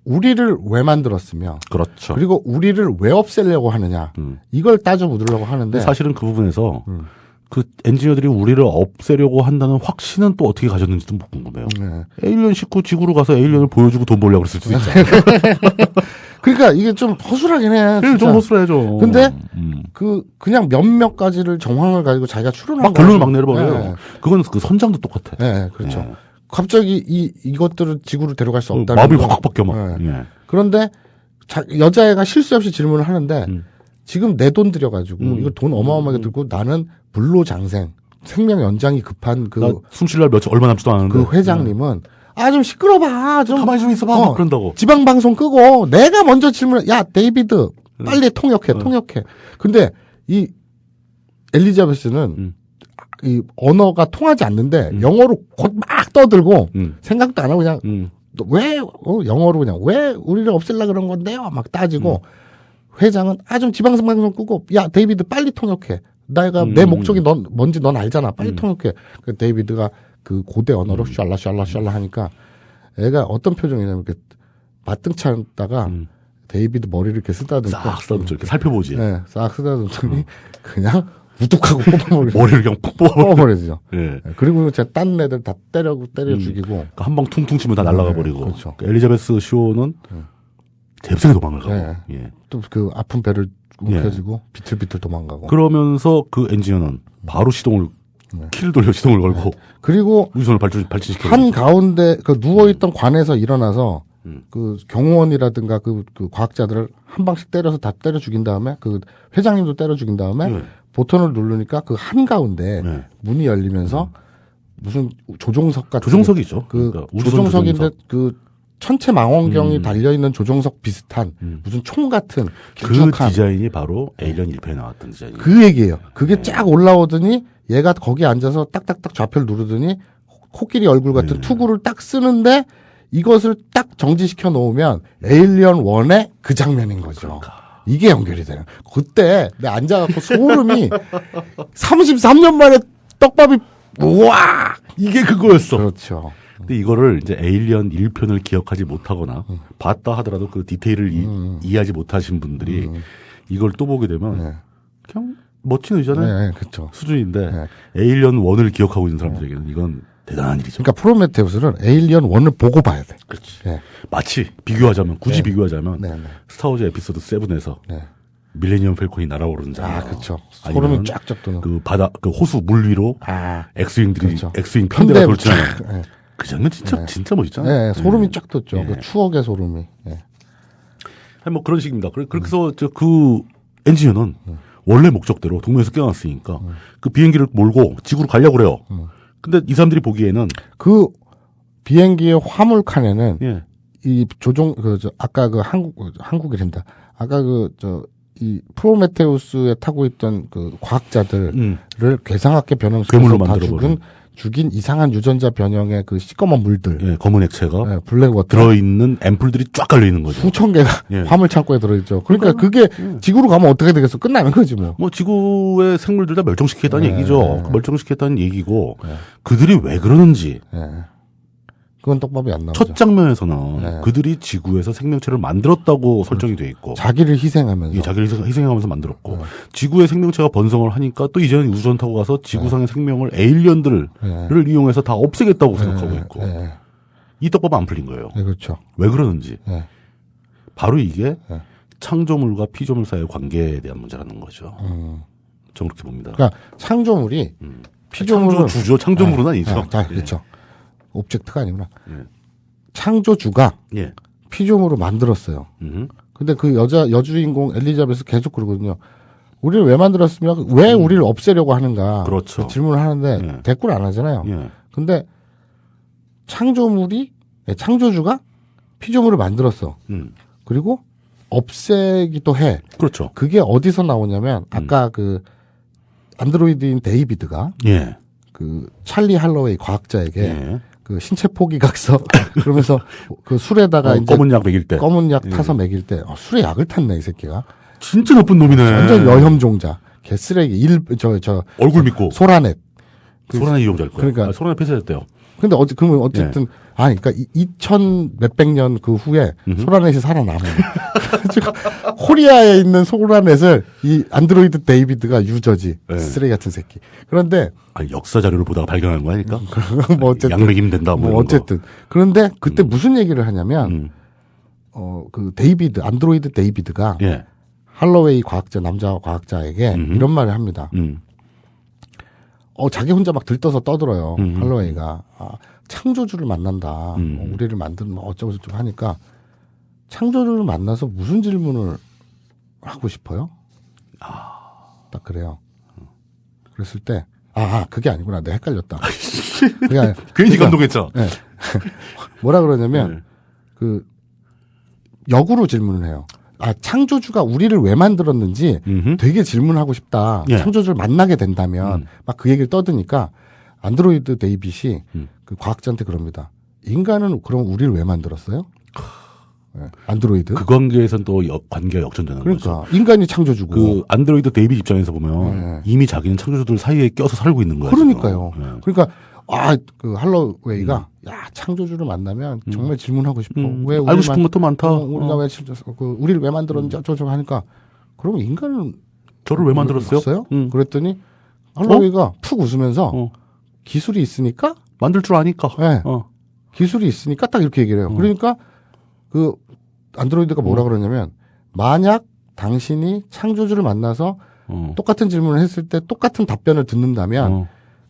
우리를 왜 만들었으며, 그렇죠. 그리고 우리를 왜 없애려고 하느냐, 이걸 따져 묻으려고 하는데 사실은 그 부분에서 그 엔지니어들이 우리를 없애려고 한다는 확신은 또 어떻게 가졌는지도 궁금해요. 에일리언 싣고 지구로 가서 에일리언을 보여주고 돈 벌려고 그랬을 수도 있잖아요. 그러니까 이게 좀 허술하긴 해. 진짜. 좀 허술해져. 근데 그냥 몇몇 가지를 정황을 가지고 자기가 추론한 막 결론을 막 내려버려요. 그건 그 선장도 똑같아. 네, 그렇죠. 갑자기 이것들을 지구로 데려갈 수 없다는 마음이 확 바뀌어 막. 그런데 여자애가 실수 없이 질문을 하는데 지금 내 돈 들여가지고 이거 돈 어마어마하게 들고 나는 불로장생 생명 연장이 급한 숨쉴 날 얼마 남지도 않았는데 그 회장님은 좀 시끄러봐 좀 가만히 좀 있어봐 막 그런다고 지방 방송 끄고 내가 먼저 질문을 야 데이비드 빨리 통역해. 근데 이 엘리자베스는 이 언어가 통하지 않는데 영어로 곧 막 떠들고 생각도 안 하고 그냥 왜 영어로 그냥 왜 우리를 없앨라 그런 건데요 막 따지고 회장은 좀 지방방송 끄고 야 데이비드 빨리 통역해 내가 내 목적이 뭔지 넌 알잖아. 빨리 통역해. 그 데이비드가 그 고대 언어로 샬라 하니까 애가 어떤 표정이냐면 이렇게 맞등치다가 데이비드 머리를 이렇게 쓰다듬고 싹 쓰다듬고 이렇게 살펴보지. 네, 싹 쓰다듬더니 그냥 우뚝하고 뽑아버리죠. 머리를 그냥 푹 뽑아버리죠. 예. 네, 그리고 제가 딴 애들 다 때려 죽이고 한 방 퉁퉁 치면 다 날아가 버리고. 그렇죠. 엘리자베스 쇼는 잽싸게 도망을 가고. 네. 예. 또 그 아픈 배를 움켜쥐고 비틀비틀 도망가고. 그러면서 그 엔지니어는 바로 시동을 키를 돌려 시동을 걸고 그리고 우선을 발진시켜. 한 가운데 그 누워있던 관에서 일어나서 그 경호원이라든가 그 과학자들을 한 방씩 때려서 다 때려 죽인 다음에 그 회장님도 때려 죽인 다음에 보턴을 누르니까 그 한 가운데 문이 열리면서 무슨 조종석 같은 조종석이죠. 그 그러니까 조종석인데 조종석. 그 천체 망원경이 달려있는 조종석 비슷한 무슨 총 같은 그 길쭉한 디자인이 바로 에일리언 1편에 나왔던 디자인. 그 얘기예요. 그게 쫙 올라오더니 얘가 거기 앉아서 딱딱딱 좌표를 누르더니 코끼리 얼굴 같은 투구를 딱 쓰는데 이것을 딱 정지시켜 놓으면 에일리언 1의 그 장면인 거죠. 이게 연결이 돼요. 그때 내가 앉아갖고 소름이 33년 만에 떡밥이 우와 이게 그거였어. 그렇죠. 근데 이거를 이제 에일리언 1편을 기억하지 못하거나 봤다 하더라도 그 디테일을 이해하지 못하신 분들이 이걸 또 보게 되면 그냥 멋진 의자는 네, 그렇죠. 수준인데 에일리언 1을 기억하고 있는 사람들에게는 이건 대단한 일이죠. 그러니까 프로메테우스는 에일리언 1을 보고 봐야 돼. 그렇지. 네. 마치 비교하자면 굳이 비교하자면 네. 스타워즈 에피소드 7에서 네. 밀레니엄 펠콘이 날아오르는 장면. 아, 그렇죠. 아니면 소름이 쫙쫙 도는. 그 바다 그 호수 물 위로 엑스윙들이 그렇죠. 엑스윙 편대가 편대 돌진하는 네. 그 장면 진짜 멋있잖아요. 네, 소름이 쫙 돋죠. 그 추억의 소름이. 네. 아니, 뭐 그런 식입니다. 그래서 그 엔지니어는 원래 목적대로 동맹에서 깨어났으니까 그 비행기를 몰고 지구로 가려고 그래요. 근데 이 사람들이 보기에는 그 비행기의 화물 칸에는 예. 이 아까 그 한국이란다. 아까 이 프로메테우스에 타고 있던 그 과학자들을 괴상하게 변형시켜서 다 죽인 이상한 유전자 변형의 그 시꺼먼 물들. 예, 검은 액체가 네, 블랙워터. 들어있는 앰플들이 쫙 깔려있는 거죠. 수천 개가 화물 창고에 들어있죠. 그러니까 그게 지구로 가면 어떻게 되겠어? 끝나는 거지 뭐. 뭐 지구의 생물들 다 멸종시키겠다는 얘기죠. 멸종시키겠다는 얘기고 그들이 왜 그러는지 그건 떡밥이 안 나오죠. 첫 장면에서는 그들이 지구에서 생명체를 만들었다고 설정이 돼 있고 자기를 희생하면서 예, 자기를 희생하면서 만들었고 지구의 생명체가 번성을 하니까 또 이제는 우주선 타고 가서 지구상의 생명을 에일리언들을 이용해서 다 없애겠다고 생각하고 있고 이 떡밥은 안 풀린 거예요. 네, 그렇죠. 왜 그러는지 바로 이게 창조물과 피조물 사이의 관계에 대한 문제라는 거죠. 저는 그렇게 봅니다. 그러니까 창조물이 피조물은 창조주죠. 창조물은 아니죠. 그렇죠. 옵젝트가 아니구나. 창조주가 예. 피조물을 만들었어요. 근데 그 여주인공 엘리자베스 계속 그러거든요. 우리를 왜 만들었으며 왜 우리를 없애려고 하는가. 그렇죠. 질문을 하는데 대꾸를 안 하잖아요. 근데 창조주가 피조물을 만들었어. 그리고 없애기도 해. 그렇죠. 그게 어디서 나오냐면 아까 그 안드로이드인 데이비드가 그 찰리 할로웨이 과학자에게 그 신체 포기각서 그러면서 그 술에다가 이제 검은 약 먹일 때 검은 약 타서 먹일 때 술에 약을 탔네 이 새끼가. 진짜 나쁜 놈이네. 완전 여혐종자. 개쓰레기 얼굴 믿고 소라넷. 소라넷 이용자일 거야. 그러니까 소라넷 폐쇄됐대요. 근데 그러면 어쨌든 그러니까 2000 몇백 년 그 후에 소라넷이 살아남아요. 그래가지고 코리아에 있는 소라넷을 이 안드로이드 데이비드가 유저지. 쓰레기 같은 새끼. 그런데 역사 자료를 보다가 발견한 거 아닐까? 뭐 어쨌든 약 먹이면 된다. 뭐 어쨌든 그런데 그때 무슨 얘기를 하냐면 그 안드로이드 데이비드가 할로웨이 남자 과학자에게 이런 말을 합니다. 자기 혼자 막 들떠서 떠들어요. 할로웨이가. 창조주를 만난다. 우리를 만드는 어쩌고 저쩌고 하니까 창조주를 만나서 무슨 질문을 하고 싶어요? 딱 그래요. 그랬을 때 그게 아니구나. 내가 헷갈렸다. 괜히 감동했죠. 네. 뭐라 그러냐면 그 역으로 질문을 해요. 창조주가 우리를 왜 만들었는지 되게 질문하고 싶다. 창조주를 만나게 된다면 막 그 얘기를 떠드니까 안드로이드 데이빗이 그 과학자한테 그럽니다. 인간은 그럼 우리를 왜 만들었어요? 예. 안드로이드. 그 관계에선 또 관계가 역전되는 그러니까 거죠. 인간이 창조주고. 그 안드로이드 데이빗 입장에서 보면 이미 자기는 창조주들 사이에 껴서 살고 있는 거예요. 그러니까요. 지금. 예. 그러니까 그 할로웨이가 야 창조주를 만나면 정말 질문하고 싶어. 왜 알고 싶은 것도 많다. 우리가 왜 우리를 왜 만들었는지 어쩌고 하니까 그러면 인간은 저를 왜 만들었어요? 그랬더니 할로웨이가 푹 웃으면서 기술이 있으니까 만들 줄 아니까. 네. 기술이 있으니까 딱 이렇게 얘기를 해요. 그러니까 그 안드로이드가 뭐라 그러냐면 만약 당신이 창조주를 만나서 똑같은 질문을 했을 때 똑같은 답변을 듣는다면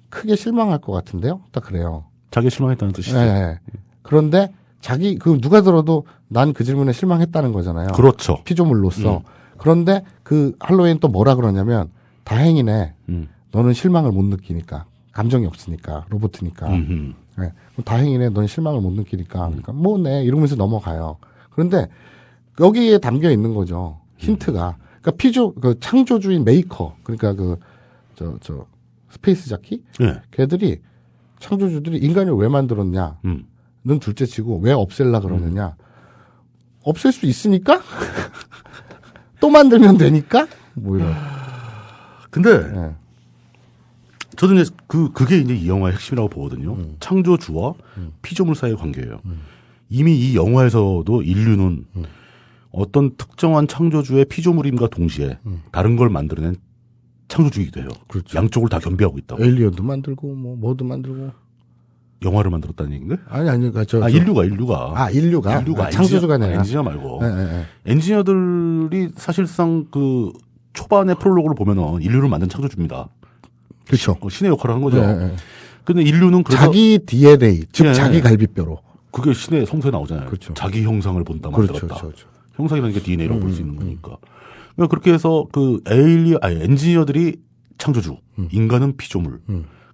크게 실망할 것 같은데요. 딱 그래요. 자기 실망했다는 뜻이죠. 네. 그런데 누가 들어도 난 그 질문에 실망했다는 거잖아요. 그렇죠. 피조물로서. 그런데 그 할로윈 또 뭐라 그러냐면 다행이네. 너는 실망을 못 느끼니까. 감정이 없으니까. 로봇이니까. 네. 다행이네. 너는 실망을 못 느끼니까. 그러니까 네 이러면서 넘어가요. 그런데 여기에 담겨 있는 거죠. 힌트가. 그러니까 그 창조주인 메이커. 그러니까 스페이스 자키? 네. 걔들이 창조주들이 인간을 왜 만들었냐? 는 둘째 치고 왜 없앨라 그러느냐? 없앨 수 있으니까? 또 만들면 되니까? 뭐 이런. 근데 네. 저는 이제 그게 이제 이 영화의 핵심이라고 보거든요. 창조주와 피조물 사이의 관계예요. 이미 이 영화에서도 인류는 어떤 특정한 창조주의 피조물임과 동시에 다른 걸 만들어낸 창조주이기도 해요. 그렇죠. 양쪽을 다 겸비하고 있다고. 에일리언도 만들고 뭐도 만들고. 영화를 만들었다는 얘기인데? 아니 그러니까 인류가. 인류가. 창조주가 아니라. 엔지니어 말고. 네. 엔지니어들이 사실상 그 초반의 프롤로그를 보면은 인류를 만든 창조주입니다. 그렇죠. 신의 역할을 한 거죠. 네. 근데 인류는 그래서 자기 DNA, 즉 네. 자기 갈비뼈로. 그게 신의 성서에 나오잖아요. 그렇죠. 자기 형상을 본다 만들었다. 그렇죠. 형상이라는 게 DNA라고 볼 수 있는 거니까. 그러니까 그렇게 해서 엔지니어들이 창조주, 인간은 피조물.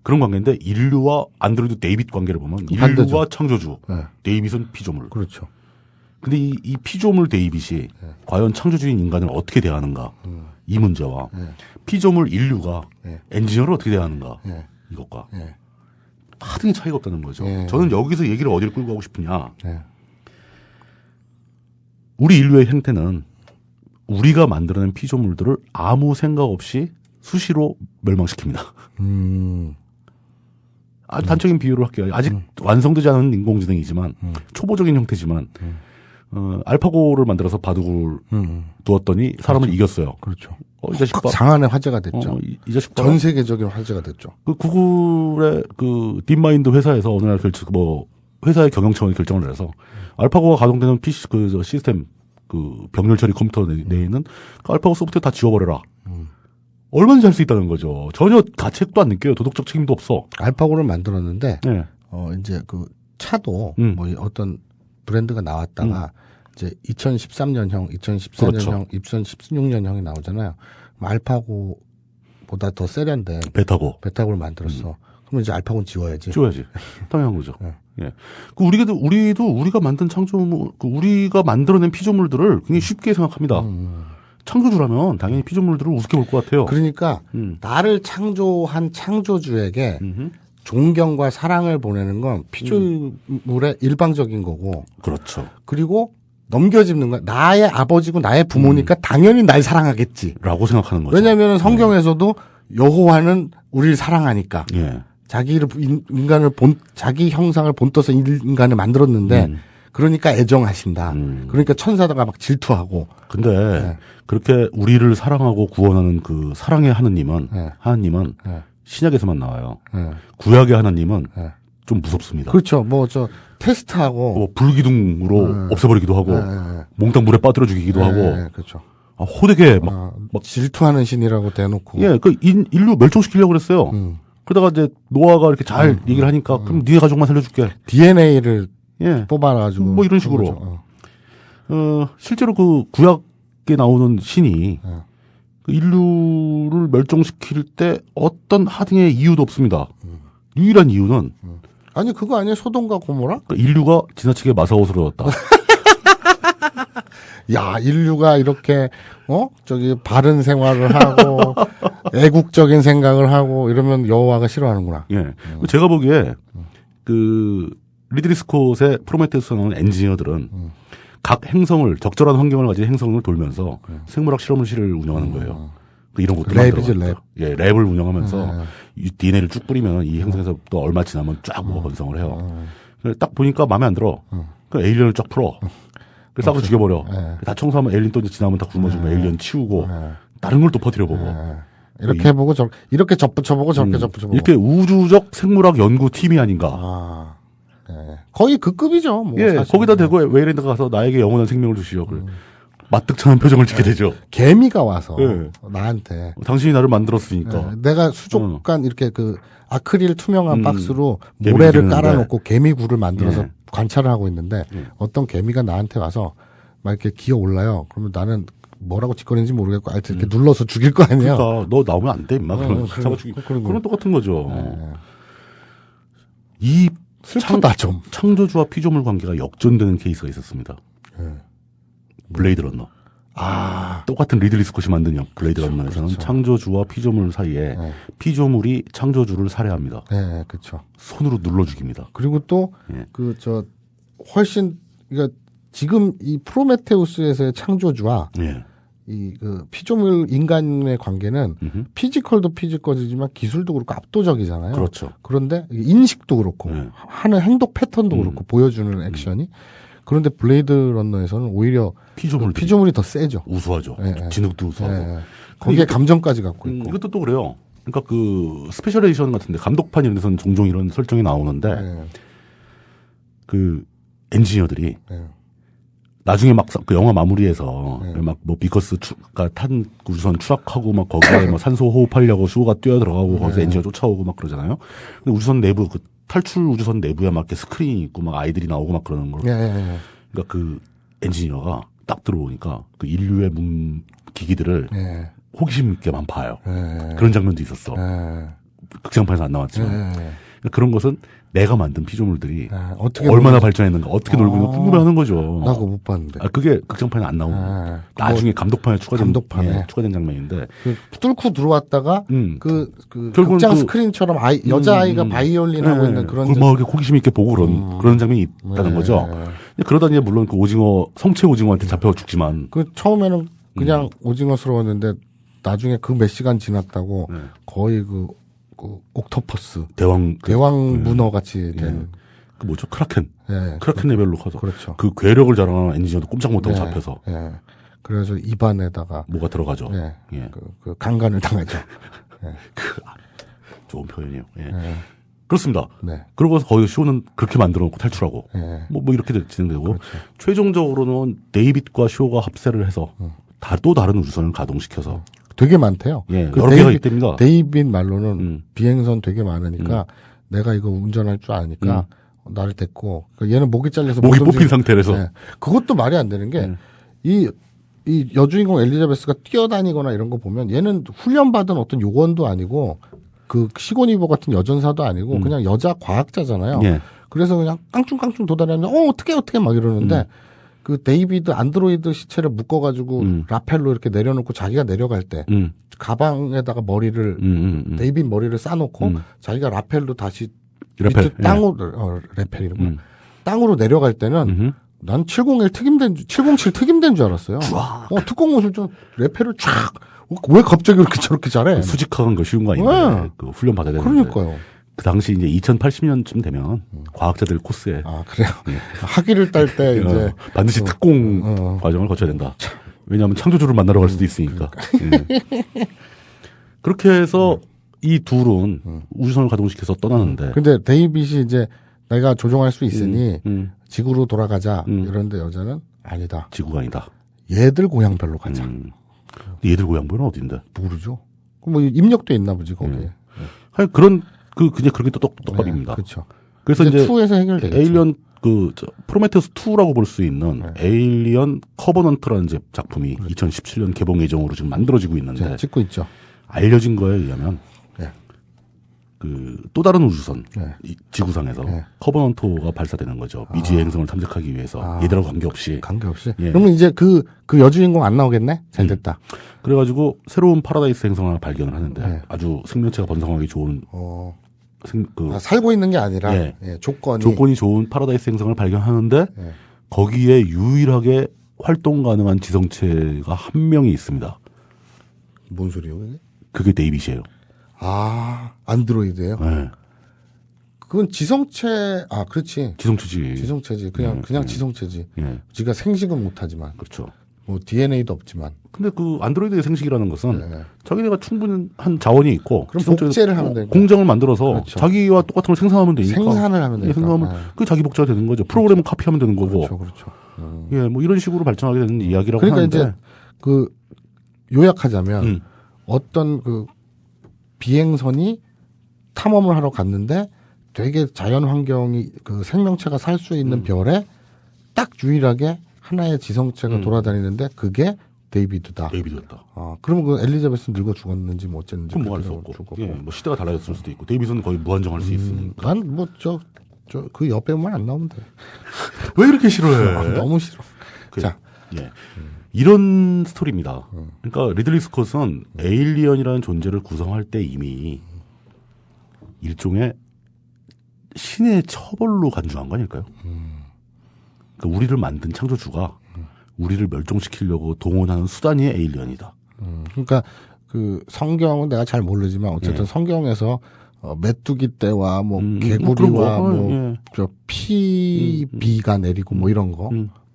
그런 관계인데 인류와 안드로이드 데이빗 관계를 보면 인류와 반대죠. 창조주, 네. 데이빗은 피조물. 그렇죠. 근데 이 피조물 데이빗이 과연 창조주인 인간을 어떻게 대하는가 이 문제와 피조물 인류가 엔지니어를 어떻게 대하는가 이것과 하등의 차이가 없다는 거죠. 저는 여기서 얘기를 어디를 끌고 가고 싶으냐. 우리 인류의 행태는 우리가 만들어낸 피조물들을 아무 생각 없이 수시로 멸망시킵니다. 아주 단적인 비유를 할게요. 아직 완성되지 않은 인공지능이지만 초보적인 형태지만 알파고를 만들어서 바둑을 두었더니 사람을 이겼어요. 그렇죠. 이 자식 봐. 장안의 화제가 됐죠. 이 자식 봐. 전 세계적인 화제가 됐죠. 그 구글의 그 딥마인드 회사에서 어느 날 회사의 경영 차원의 결정을 내서 알파고가 가동되는 PC 그 시스템 그 병렬 처리 컴퓨터 내에 있는 그 알파고 소프트웨어 다 지워버려라. 얼마든지 할 수 있다는 거죠. 전혀 가책도 안 느껴요. 도덕적 책임도 없어. 알파고를 만들었는데 네. 이제 그 차도 뭐 어떤 브랜드가 나왔다가 이제 2013년형, 2014년형, 그렇죠. 2016년형이 나오잖아요. 알파고보다 더 세련된 베타고를 만들었어. 그러면 이제 알파고는 지워야지. 당연한 거죠. 예. 그 우리가 만든 창조물, 우리가 만들어낸 피조물들을 굉장히 쉽게 생각합니다. 창조주라면 당연히 피조물들을 우습게 볼 것 같아요. 그러니까 나를 창조한 창조주에게 존경과 사랑을 보내는 건 피조물의 일방적인 거고. 그렇죠. 그리고 넘겨짚는 거야. 나의 아버지고 나의 부모니까 당연히 날 사랑하겠지. 라고 생각하는 거죠. 왜냐하면 성경에서도 여호와는 우리를 사랑하니까. 자기 형상을 본떠서 인간을 만들었는데 그러니까 애정하신다. 그러니까 천사다가 막 질투하고. 근데 그렇게 우리를 사랑하고 구원하는 그 사랑의 하느님은 신약에서만 나와요. 구약의 하나님은 좀 무섭습니다. 그렇죠. 테스트하고 불기둥으로 없애버리기도 하고 몽땅 물에 빠뜨려 죽이기도 하고. 그렇죠. 호되게 막 질투하는 신이라고 대놓고. 인류 멸종시키려고 그랬어요. 그러다가 이제 노아가 이렇게 잘 얘기를 하니까 그럼 니네 가족만 살려줄게. DNA를 뽑아가지고 뭐 이런 식으로. 실제로 그 구약에 나오는 신이 그 인류를 멸종시킬 때 어떤 하등의 이유도 없습니다. 유일한 이유는 아니 그거 아니에요? 소돔과 고모라? 그러니까 인류가 지나치게 마사오스러웠다. 야, 인류가 이렇게 바른 생활을 하고 애국적인 생각을 하고 이러면 여호와가 싫어하는구나. 제가 보기에 그 리드리 스콧의 프로메테우스에 나오는 엔지니어들은 각 행성을 적절한 환경을 가진 행성을 돌면서 생물학 실험실을 운영하는 거예요. 이런 것도 랩이죠, 랩. 예, 랩을 운영하면서 이 DNA를 쭉 뿌리면 이 행성에서 또 얼마 지나면 쫙 뭐가 번성을 해요. 딱 보니까 마음에 안 들어. 그 에일리언을 쫙 풀어. 그래서 싸고 죽여버려. 다 청소하면 에일리언 또 이제 지나면 다 굶어주면 에일리언 치우고 다른 걸 또 퍼뜨려보고. 이렇게 해보고 이렇게 접붙여보고 저렇게 접붙여보고. 이렇게 우주적 생물학 연구팀이 아닌가. 아, 네. 거의 그 급이죠. 뭐 예, 사실. 거기다 대고 웨이랜드가 가서 나에게 영원한 생명을 주시오. 마뜩찬한 표정을 짓게 되죠. 개미가 와서 예. 나한테 당신이 나를 만들었으니까. 예, 내가 수족관 이렇게 그 아크릴 투명한 박스로 개미 모래를 기르는데. 깔아놓고 개미굴을 만들어서 예. 관찰을 하고 있는데 어떤 개미가 나한테 와서 막 이렇게 기어 올라요. 그러면 나는 뭐라고 짓거리는지 모르겠고 하여튼 이렇게 눌러서 죽일 거 아니에요. 그러니까 너 나오면 안 돼, 임마. 그러면 그래. 잡아 죽이. 그런 거. 그런 똑같은 거죠. 예. 이 슬프다 좀. 창조주와 피조물 관계가 역전되는 케이스가 있었습니다. 블레이드 런너. 아, 똑같은 리들리 스콧이 만든 블레이드 런너에서는 창조주와 피조물 사이에 피조물이 창조주를 살해합니다. 네, 그렇죠. 손으로 눌러 죽입니다. 그리고 또 예. 그 저 훨씬 그러니까 지금 이 프로메테우스에서의 창조주와 예. 이 그 피조물 인간의 관계는 피지컬도 피지컬이지만 기술도 그렇고 압도적이잖아요. 그렇죠. 그런데 인식도 그렇고 네. 하는 행동 패턴도 그렇고 보여주는 액션이 그런데 블레이드 런너에서는 오히려 피조물이 더 세죠. 우수하죠. 예, 진흙도 우수하고. 예. 거기에 감정까지 갖고 있고. 이것도 또 그래요. 그러니까 그 스페셜 에디션 같은데 감독판 이런 데서는 종종 이런 설정이 나오는데 예. 그 엔지니어들이 예. 나중에 막 그 영화 마무리해서 네. 막 뭐 비커스가 탄 우주선 추락하고 막 거기에 뭐 산소 호흡하려고 슈가 뛰어 들어가고 거기서 엔지니어 쫓아오고 막 그러잖아요. 근데 우주선 내부 그 탈출 우주선 내부에 막 이렇게 스크린이 있고 막 아이들이 나오고 막 그러는 걸. 예, 예, 그러니까 그 엔지니어가 딱 들어오니까 그 인류의 기기들을 예. 호기심 있게만 봐요. 예. 그런 장면도 있었어. 예. 극장판에서 안 나왔지만 예. 그러니까 그런 것은 내가 만든 피조물들이 어떻게 얼마나 발전했는가, 어떻게 놀고 있는가 궁금해하는 거죠. 나 그거 못 봤는데. 아, 그게 극장판에 안 나오는 나중에 감독판에 추가된 추가된 장면인데 그 뚫고 들어왔다가 결국은 극장 그- 스크린처럼 여자 아이가 바이올린 하고 있는 그런 막 이렇게 호기심 있게 보고 그런 장면이 있다는 거죠. 근데 그러다니 물론 그 오징어 성체 오징어한테 잡혀 죽지만 그 처음에는 그냥 오징어스러웠는데 나중에 그 몇 시간 지났다고 거의 그 옥토퍼스 대왕 문어 같이 된 그 뭐죠 크라켄 예. 크라켄 레벨로 커서 그렇죠. 그 괴력을 자랑하는 엔지니어도 꼼짝 못하고 예. 잡혀서 예. 그래서 입안에다가 뭐가 들어가죠. 예. 예. 그 강간을 당하죠. 좋은 표현이에요. 예. 예. 그렇습니다. 네. 그러고서 거기서 쇼는 그렇게 만들어 놓고 탈출하고 예. 뭐 이렇게 진행되고 그렇죠. 최종적으로는 데이빗과 쇼가 합세를 해서 또 다른 우주선을 가동시켜서 되게 많대요. 예, 그 여러 개가 있답니다. 데이빗 말로는 비행선 되게 많으니까 내가 이거 운전할 줄 아니까 나를 데리고 그러니까 얘는 목이 잘려서 목이 못 뽑힌 움직이- 상태라서 네. 그것도 말이 안 되는 게 이 여주인공 엘리자베스가 뛰어다니거나 이런 거 보면 얘는 훈련받은 어떤 요원도 아니고 그 시고니버 같은 여전사도 아니고 그냥 여자 과학자잖아요. 예. 그래서 그냥 깡충깡충 도달하면서 어떻게 막 이러는데 그 데이비드 안드로이드 시체를 묶어가지고 라펠로 이렇게 내려놓고 자기가 내려갈 때 가방에다가 머리를 데이빗 머리를 싸놓고 자기가 라펠로 다시 라펠, 밑에 땅으로 라펠 이름 땅으로 내려갈 때는 난 707 특임된 줄 알았어요. 특공 옷을 좀 라펠을 쫙 왜 갑자기 이렇게 저렇게 잘해? 수직하는 거 쉬운 거 아닌데 네. 그 훈련 받아야 되는데 그러니까요. 그 당시 이제 2080년쯤 되면 과학자들 코스에 아 그래요. 학위를 딸 때 이제 반드시 특공 과정을 거쳐야 된다. 왜냐하면 창조주를 만나러 갈 수도 있으니까. 예. 그렇게 해서 이 둘은 우주선을 가동시켜서 떠나는데. 근데 데이빗이 이제 내가 조종할 수 있으니 지구로 돌아가자. 이런데 여자는 아니다. 지구가 아니다. 얘들 고향별로 가자. 근데 얘들 고향별은 어딘데? 모르죠. 뭐 입력돼 있나 보지 거기에. 하여 그런 그냥 그렇게 또 떡밥입니다. 그렇죠. 그래서 이제 이제 2에서 해결되겠죠. 에일리언 프로메테우스 2라고 볼 수 있는 에일리언 커버넌트라는 이제 작품이 2017년 개봉 예정으로 지금 만들어지고 있는데 찍고 있죠. 알려진 거에 의하면 네. 그 또 다른 우주선 네. 이 지구상에서 네. 커버넌트가 발사되는 거죠. 미지의 행성을 탐색하기 위해서 얘들하고 관계없이. 관계없이. 예. 그러면 이제 그 여주인공 안 나오겠네? 잘 됐다. 그래가지고 새로운 파라다이스 행성을 하나 발견을 하는데 네. 아주 생명체가 번성하기 좋은 살고 있는 게 아니라 예. 조건이. 조건이 좋은 파라다이스 행성을 발견하는데 예. 거기에 유일하게 활동 가능한 지성체가 한 명이 있습니다. 뭔 소리예요, 그게? 그게 데이빗이에요. 아, 안드로이드예요? 네. 그건 지성체, 아, 그렇지. 지성체지. 지성체지. 그냥 지성체지. 예. 지가 생식은 못하지만. 그렇죠. 뭐, DNA도 없지만. 근데 그 안드로이드의 생식이라는 것은 네. 자기네가 충분한 자원이 있고 그럼 지성체에서 복제를 하면 되니까. 공장을 만들어서 그렇죠. 자기와 똑같은 걸 생산하면 되니까. 생산을 하면 되니까. 생산하면 네. 그 자기 복제가 되는 거죠. 프로그램을 카피하면 되는 거고. 그렇죠, 그렇죠. 예, 뭐 이런 식으로 발전하게 되는 이야기라고 그러니까 하는데. 이제, 그, 요약하자면, 어떤 그, 비행선이 탐험을 하러 갔는데, 되게 자연 환경이, 그 생명체가 살 수 있는 별에 딱 유일하게 하나의 지성체가 돌아다니는데, 그게 데이비드다. 데이비드였다. 아, 그러면 그 엘리자베스는 늙어 죽었는지 뭐 어쨌는지. 그럼 뭐 할 수 없고. 예, 뭐 시대가 달라졌을 수도 있고. 데이빗은 거의 무한정할 수 있으니까. 난 뭐, 그 옆에만 안 나오면 돼. 왜 이렇게 싫어해? 아, 너무 싫어. 자. 예. 이런 스토리입니다. 그러니까 리들리 스콧은 에일리언이라는 존재를 구성할 때 이미 일종의 신의 처벌로 간주한 거 아닐까요? 그러니까 우리를 만든 창조주가 우리를 멸종시키려고 동원하는 수단이 에일리언이다. 그러니까 그 성경은 내가 잘 모르지만 어쨌든 예. 성경에서 메뚜기 떼와 뭐 그런 개구리와 거. 뭐 예. 저 비가 내리고 뭐 이런 거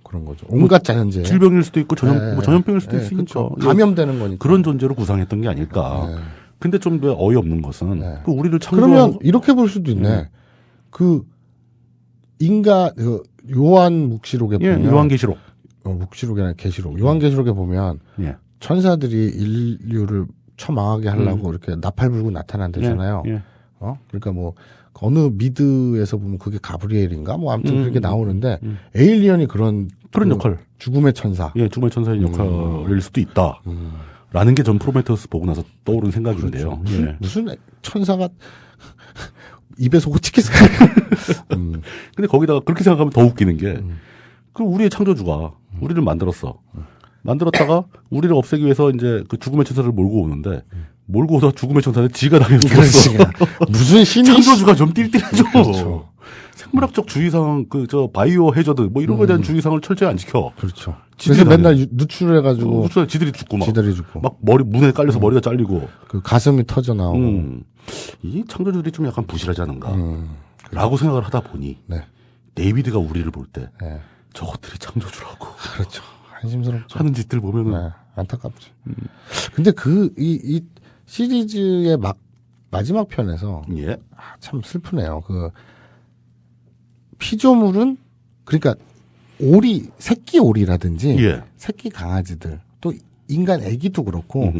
그런 거죠. 온갖 자연재해. 질병일 수도 있고 예. 뭐 전염병일 수도 예, 있으니까 그렇죠. 예. 감염되는 거니까. 그런 존재로 구상했던 게 아닐까. 예. 근데 좀 더 어이없는 것은 예. 그 우리를 그러면 창조하고 이렇게 볼 수도 있네. 그 그 요한 묵시록에 예, 보면 요한계시록. 묵시록이 아니라 계시록. 요한계시록에 보면 예. 천사들이 인류를 처망하게 하려고 이렇게 나팔 불고 나타난대잖아요. 예. 그러니까 뭐 어느 미드에서 보면 그게 가브리엘인가 뭐 아무튼 그렇게 나오는데 에일리언이 그런 역할. 죽음의 천사. 예, 주말 천사의 역할일 수도 있다. 라는 게 전 프로메테우스 보고 나서 떠오른 생각인데요. 그렇죠. 예. 무슨 천사가 입에서 호치키스. 근데 거기다가 그렇게 생각하면 더 웃기는 게, 그 우리의 창조주가 우리를 만들었어. 만들었다가 우리를 없애기 위해서 이제 그 죽음의 천사를 몰고 오는데, 몰고 오다 죽음의 천사는 지가 당해서 죽었어. 무슨 신이. 창조주가 좀 띨띨해져. 그렇죠. 생물학적 주의사항, 바이오 해저드, 뭐 이런 거에 대한 주의사항을 철저히 안 지켜. 그렇죠. 지들이 그래서 맨날 누출해가지고. 지들이 죽고 막. 지들이 죽고. 막 문에 깔려서 머리가 잘리고. 그 가슴이 터져 나오고. 이 창조주들이 좀 약간 부실하지 않은가. 라고 생각을 하다 보니. 네. 데이비드가 우리를 볼 때. 네. 저것들이 창조주라고. 그렇죠. 한심스럽죠. 하는 짓들 보면은. 네. 안타깝죠. 근데 이 시리즈의 마지막 편에서. 예. 참 슬프네요. 피조물은, 그러니까, 새끼 오리라든지, 예. 새끼 강아지들, 또 인간 애기도 그렇고,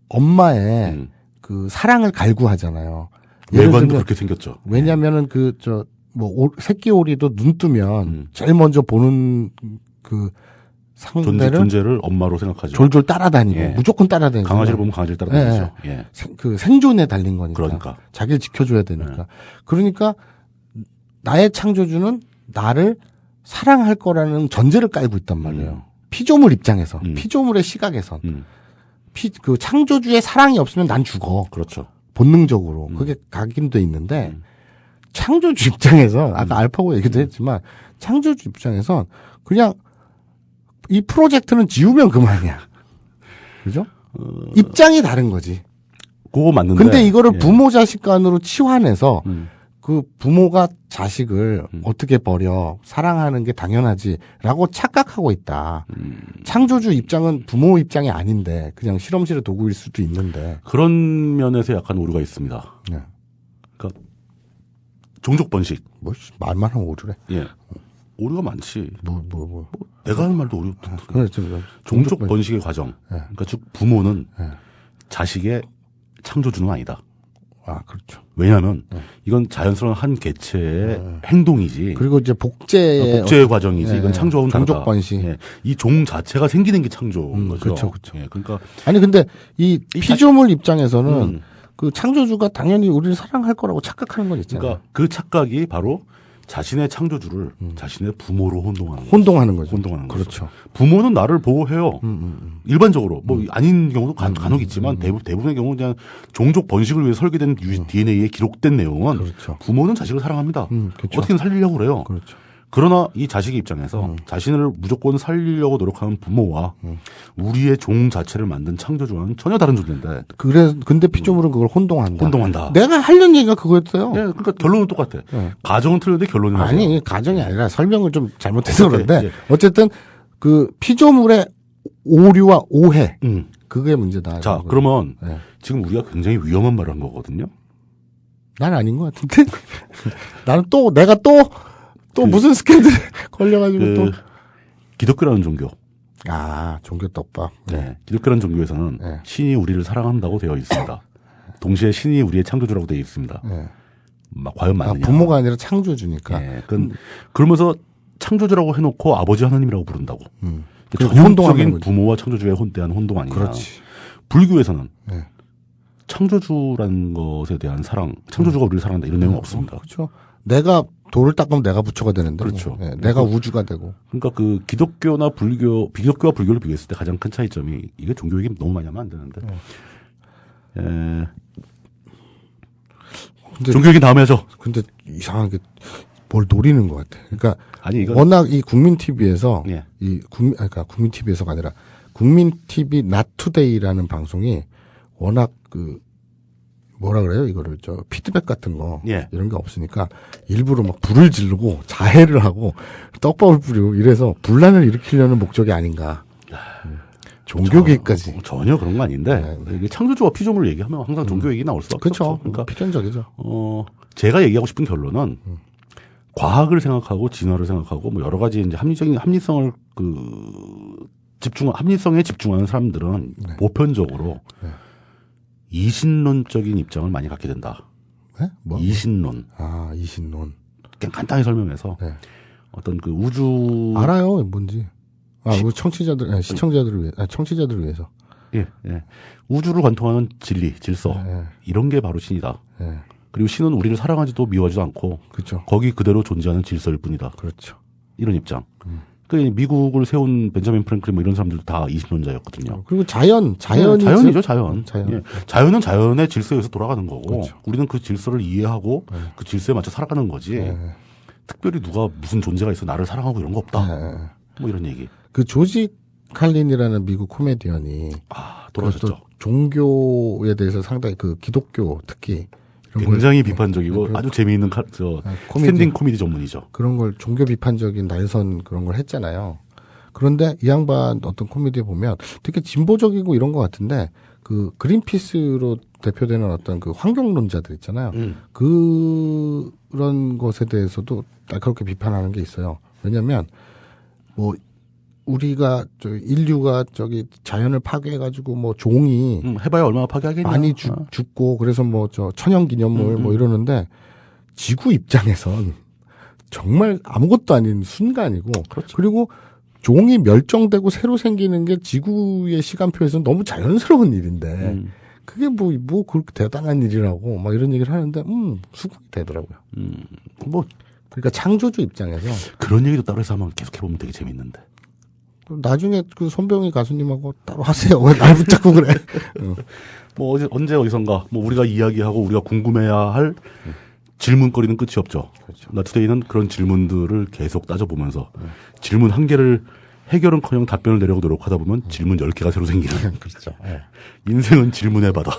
엄마의 그 사랑을 갈구하잖아요. 예를 외관도 들면 그렇게 생겼죠. 왜냐면은 새끼 오리도 눈 뜨면 제일 먼저 보는 그 상대를 존재를 엄마로 생각하죠. 졸졸 따라다니고 예. 무조건 따라다니고 강아지를 보면 강아지를 따라다니죠. 예. 생존에 달린 거니까. 그러니까. 자기를 지켜줘야 되니까. 그러니까 나의 창조주는 나를 사랑할 거라는 전제를 깔고 있단 말이에요. 피조물 입장에서, 피조물의 시각에선. 그 창조주의 사랑이 없으면 난 죽어. 그렇죠. 본능적으로. 그게 각인돼 있는데, 창조주 입장에서, 아까 알파고 얘기도 했지만, 창조주 입장에선 그냥 이 프로젝트는 지우면 그만이야. 그죠? 입장이 다른 거지. 그거 맞는데. 근데 이거를 예. 부모 자식 간으로 치환해서, 그 부모가 자식을 어떻게 버려 사랑하는 게 당연하지라고 착각하고 있다. 창조주 입장은 부모 입장이 아닌데 그냥 실험실의 도구일 수도 있는데 그런 면에서 약간 오류가 있습니다. 네. 그러니까 종족 번식. 뭐 말만 하면 오류래. 예. 오류가 많지. 뭐. 내가 하는 말도 오류. 그렇죠. 종족 번식의 과정. 네. 그러니까 즉 부모는 네. 자식의 창조주는 아니다. 아, 그렇죠. 왜냐하면 이건 자연스러운 한 개체의 행동이지. 그리고 이제 복제의 과정이지. 이건 창조하고는 종족 다르다. 번식. 예. 이 종 자체가 생기는 게 창조인 거죠. 그렇죠, 그렇죠. 예. 그러니까 아니 근데 이 피조물 입장에서는 그 창조주가 당연히 우리를 사랑할 거라고 착각하는 건 있잖아요. 그러니까 그 착각이 바로 자신의 창조주를 자신의 부모로 혼동하는 혼동하는 거죠. 혼동하는 거죠. 그렇죠. 부모는 나를 보호해요. 일반적으로 뭐 아닌 경우도 간혹 있지만 대부분의 경우는 그냥 종족 번식을 위해 설계된 DNA에 기록된 내용은 그렇죠. 부모는 자식을 사랑합니다. 그렇죠. 어떻게든 살리려고 그래요. 그렇죠. 그러나 이 자식의 입장에서 자신을 무조건 살리려고 노력하는 부모와 우리의 종 자체를 만든 창조주와는 전혀 다른 존재인데. 근데 피조물은 그걸 혼동한다. 혼동한다. 내가 하려는 얘기가 그거였어요. 예, 그러니까 결론은 똑같아. 가정은 틀렸는데 결론은 아니, 맞아요. 가정이 아니라 설명을 좀 잘못해서 그런데 예. 어쨌든 그 피조물의 오류와 오해 그게 문제다. 자, 그러면 지금 우리가 굉장히 위험한 말을 한 거거든요. 난 아닌 것 같은데. 나는 내가 무슨 스캔들 걸려가지고 또. 기독교라는 종교. 아, 종교 떡밥. 네. 기독교라는 종교에서는 네. 신이 우리를 사랑한다고 되어 있습니다. 동시에 신이 우리의 창조주라고 되어 있습니다. 네. 과연 맞느냐. 부모가 아니라 창조주니까. 네. 그러면서 창조주라고 해놓고 아버지 하나님이라고 부른다고. 혼동하는 전형적인 거지. 부모와 창조주에 대한 혼동 아니냐. 그렇지. 불교에서는 네. 창조주라는 것에 대한 사랑, 창조주가 우리를 사랑한다 이런 내용은 없습니다. 그렇죠. 내가 돌을 닦으면 내가 부처가 되는데. 그렇죠. 네, 내가 우주가 되고. 그러니까 그 기독교와 불교를 비교했을 때 가장 큰 차이점이 이게 종교 얘기 너무 많이 하면 안 되는데. 종교 얘기 다음에 하죠. 근데 이상하게 뭘 노리는 것 같아. 그러니까 아니 이건 워낙 이 국민 TV에서 예. 그러니까 국민 TV에서가 아니라 국민 TV 나투데이라는 방송이 워낙 뭐라 그래요? 이거를 피드백 같은 거 예. 이런 게 없으니까 일부러 막 불을 지르고 자해를 하고 떡밥을 뿌리고 이래서 분란을 일으키려는 목적이 아닌가. 종교계까지. 전혀 그런 거 아닌데 이게 창조주와 피조물을 얘기하면 항상 종교 얘기 나올 수밖에 그렇죠. 없죠. 그러니까 필연적이죠. 제가 얘기하고 싶은 결론은 과학을 생각하고 진화를 생각하고 뭐 여러 가지 이제 합리성을 합리성에 집중하는 사람들은 보편적으로 이신론적인 입장을 많이 갖게 된다. 네? 뭐? 이신론. 아, 이신론. 그냥 간단히 설명해서 네. 어떤 그 우주 알아요, 뭔지. 우리 청취자들, 시청자들을 위해, 청취자들을 위해서. 예. 우주를 관통하는 진리, 질서 이런 게 바로 신이다. 예. 그리고 신은 우리를 사랑하지도 미워하지도 않고 그렇죠. 거기 그대로 존재하는 질서일 뿐이다. 그렇죠. 이런 입장. 그 미국을 세운 벤자민 프랭클린 뭐 이런 사람들도 다 이신론자였거든요. 그리고 자연이죠. 자연. 자연. 예. 자연은 자연의 질서에 의해서 돌아가는 거고 그렇죠. 우리는 그 질서를 이해하고 그 질서에 맞춰 살아가는 거지. 특별히 누가 무슨 존재가 있어 나를 사랑하고 이런 거 없다. 뭐 이런 얘기. 그 조지 칼린이라는 미국 코미디언이 돌아가셨죠. 종교에 대해서 상당히 기독교 특히 이런 굉장히 비판적이고 아주 재미있는 스탠딩 코미디 전문이죠. 그런 걸 종교 비판적인 날선 그런 걸 했잖아요. 그런데 이 양반 어떤 코미디에 보면 되게 진보적이고 이런 것 같은데 그린피스로 대표되는 어떤 환경론자들 있잖아요. 그런 것에 대해서도 그렇게 비판하는 게 있어요. 왜냐하면 우리가 인류가 자연을 파괴해가지고 종이 해봐야 얼마나 파괴하겠냐. 많이 죽고 그래서 천연기념물 이러는데 지구 입장에선 정말 아무것도 아닌 순간이고 그렇죠. 그리고 종이 멸종되고 새로 생기는 게 지구의 시간표에서는 너무 자연스러운 일인데 그게 그렇게 대단한 일이라고 막 이런 얘기를 하는데 수긍이 되더라고요. 그러니까 창조주 입장에서 그런 얘기도 따로 해서 한번 계속 해보면 되게 재밌는데. 나중에 손병희 가수님하고 따로 하세요. 왜 날 붙잡고 그래? 언제 어디선가 우리가 이야기하고 우리가 궁금해야 할 질문거리는 끝이 없죠. 그렇죠. 나투데이는 그런 질문들을 계속 따져보면서 질문 한 개를 해결은커녕 답변을 내려고 노력하다 보면 질문 10개가 새로 생기는. 그렇죠. 인생은 질문의 바다.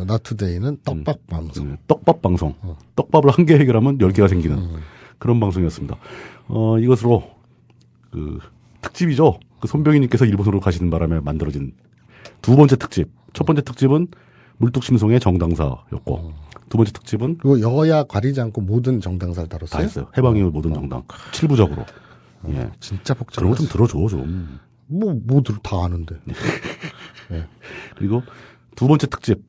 나투데이는 떡밥 방송. 떡밥 방송. 떡밥을 한 개 해결하면 10개가 생기는 그런 방송이었습니다. 이것으로 특집이죠. 손병희님께서 일본으로 가시는 바람에 만들어진 두 번째 특집. 첫 번째 특집은 물뚝심송의 정당사였고 두 번째 특집은 그리고 여야 가리지 않고 모든 정당사를 다뤘어요. 다 했어요. 해방의 모든 정당. 7부작으로. 예. 진짜 복잡해. 그런 거 좀 들어줘 좀. 다 아는데. 네. 그리고 두 번째 특집.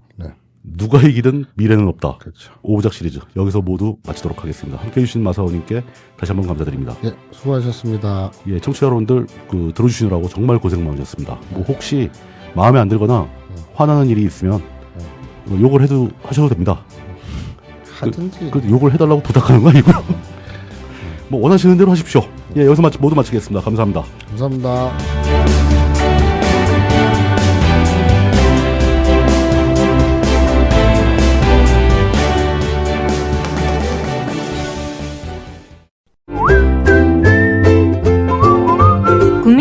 누가 이기든 미래는 없다. 그렇죠. 5부작 시리즈 여기서 모두 마치도록 하겠습니다. 함께해 주신 마사오님께 다시 한번 감사드립니다. 예, 수고하셨습니다. 예, 청취자 여러분들 들어주시느라고 정말 고생 많으셨습니다. 혹시 마음에 안 들거나 화나는 일이 있으면 욕을 하셔도 됩니다. 하든지. 욕을 해달라고 부탁하는 거 아니고요. 원하시는 대로 하십시오. 예, 여기서 모두 마치겠습니다. 감사합니다. 감사합니다.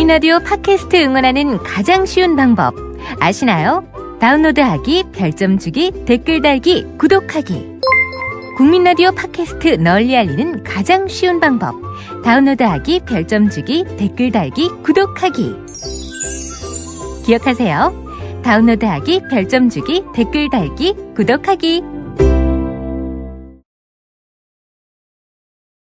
국민라디오 팟캐스트 응원하는 가장 쉬운 방법 아시나요? 다운로드하기, 별점 주기, 댓글 달기, 구독하기. 국민라디오 팟캐스트 널리 알리는 가장 쉬운 방법. 다운로드하기, 별점 주기, 댓글 달기, 구독하기. 기억하세요. 다운로드하기, 별점 주기, 댓글 달기, 구독하기.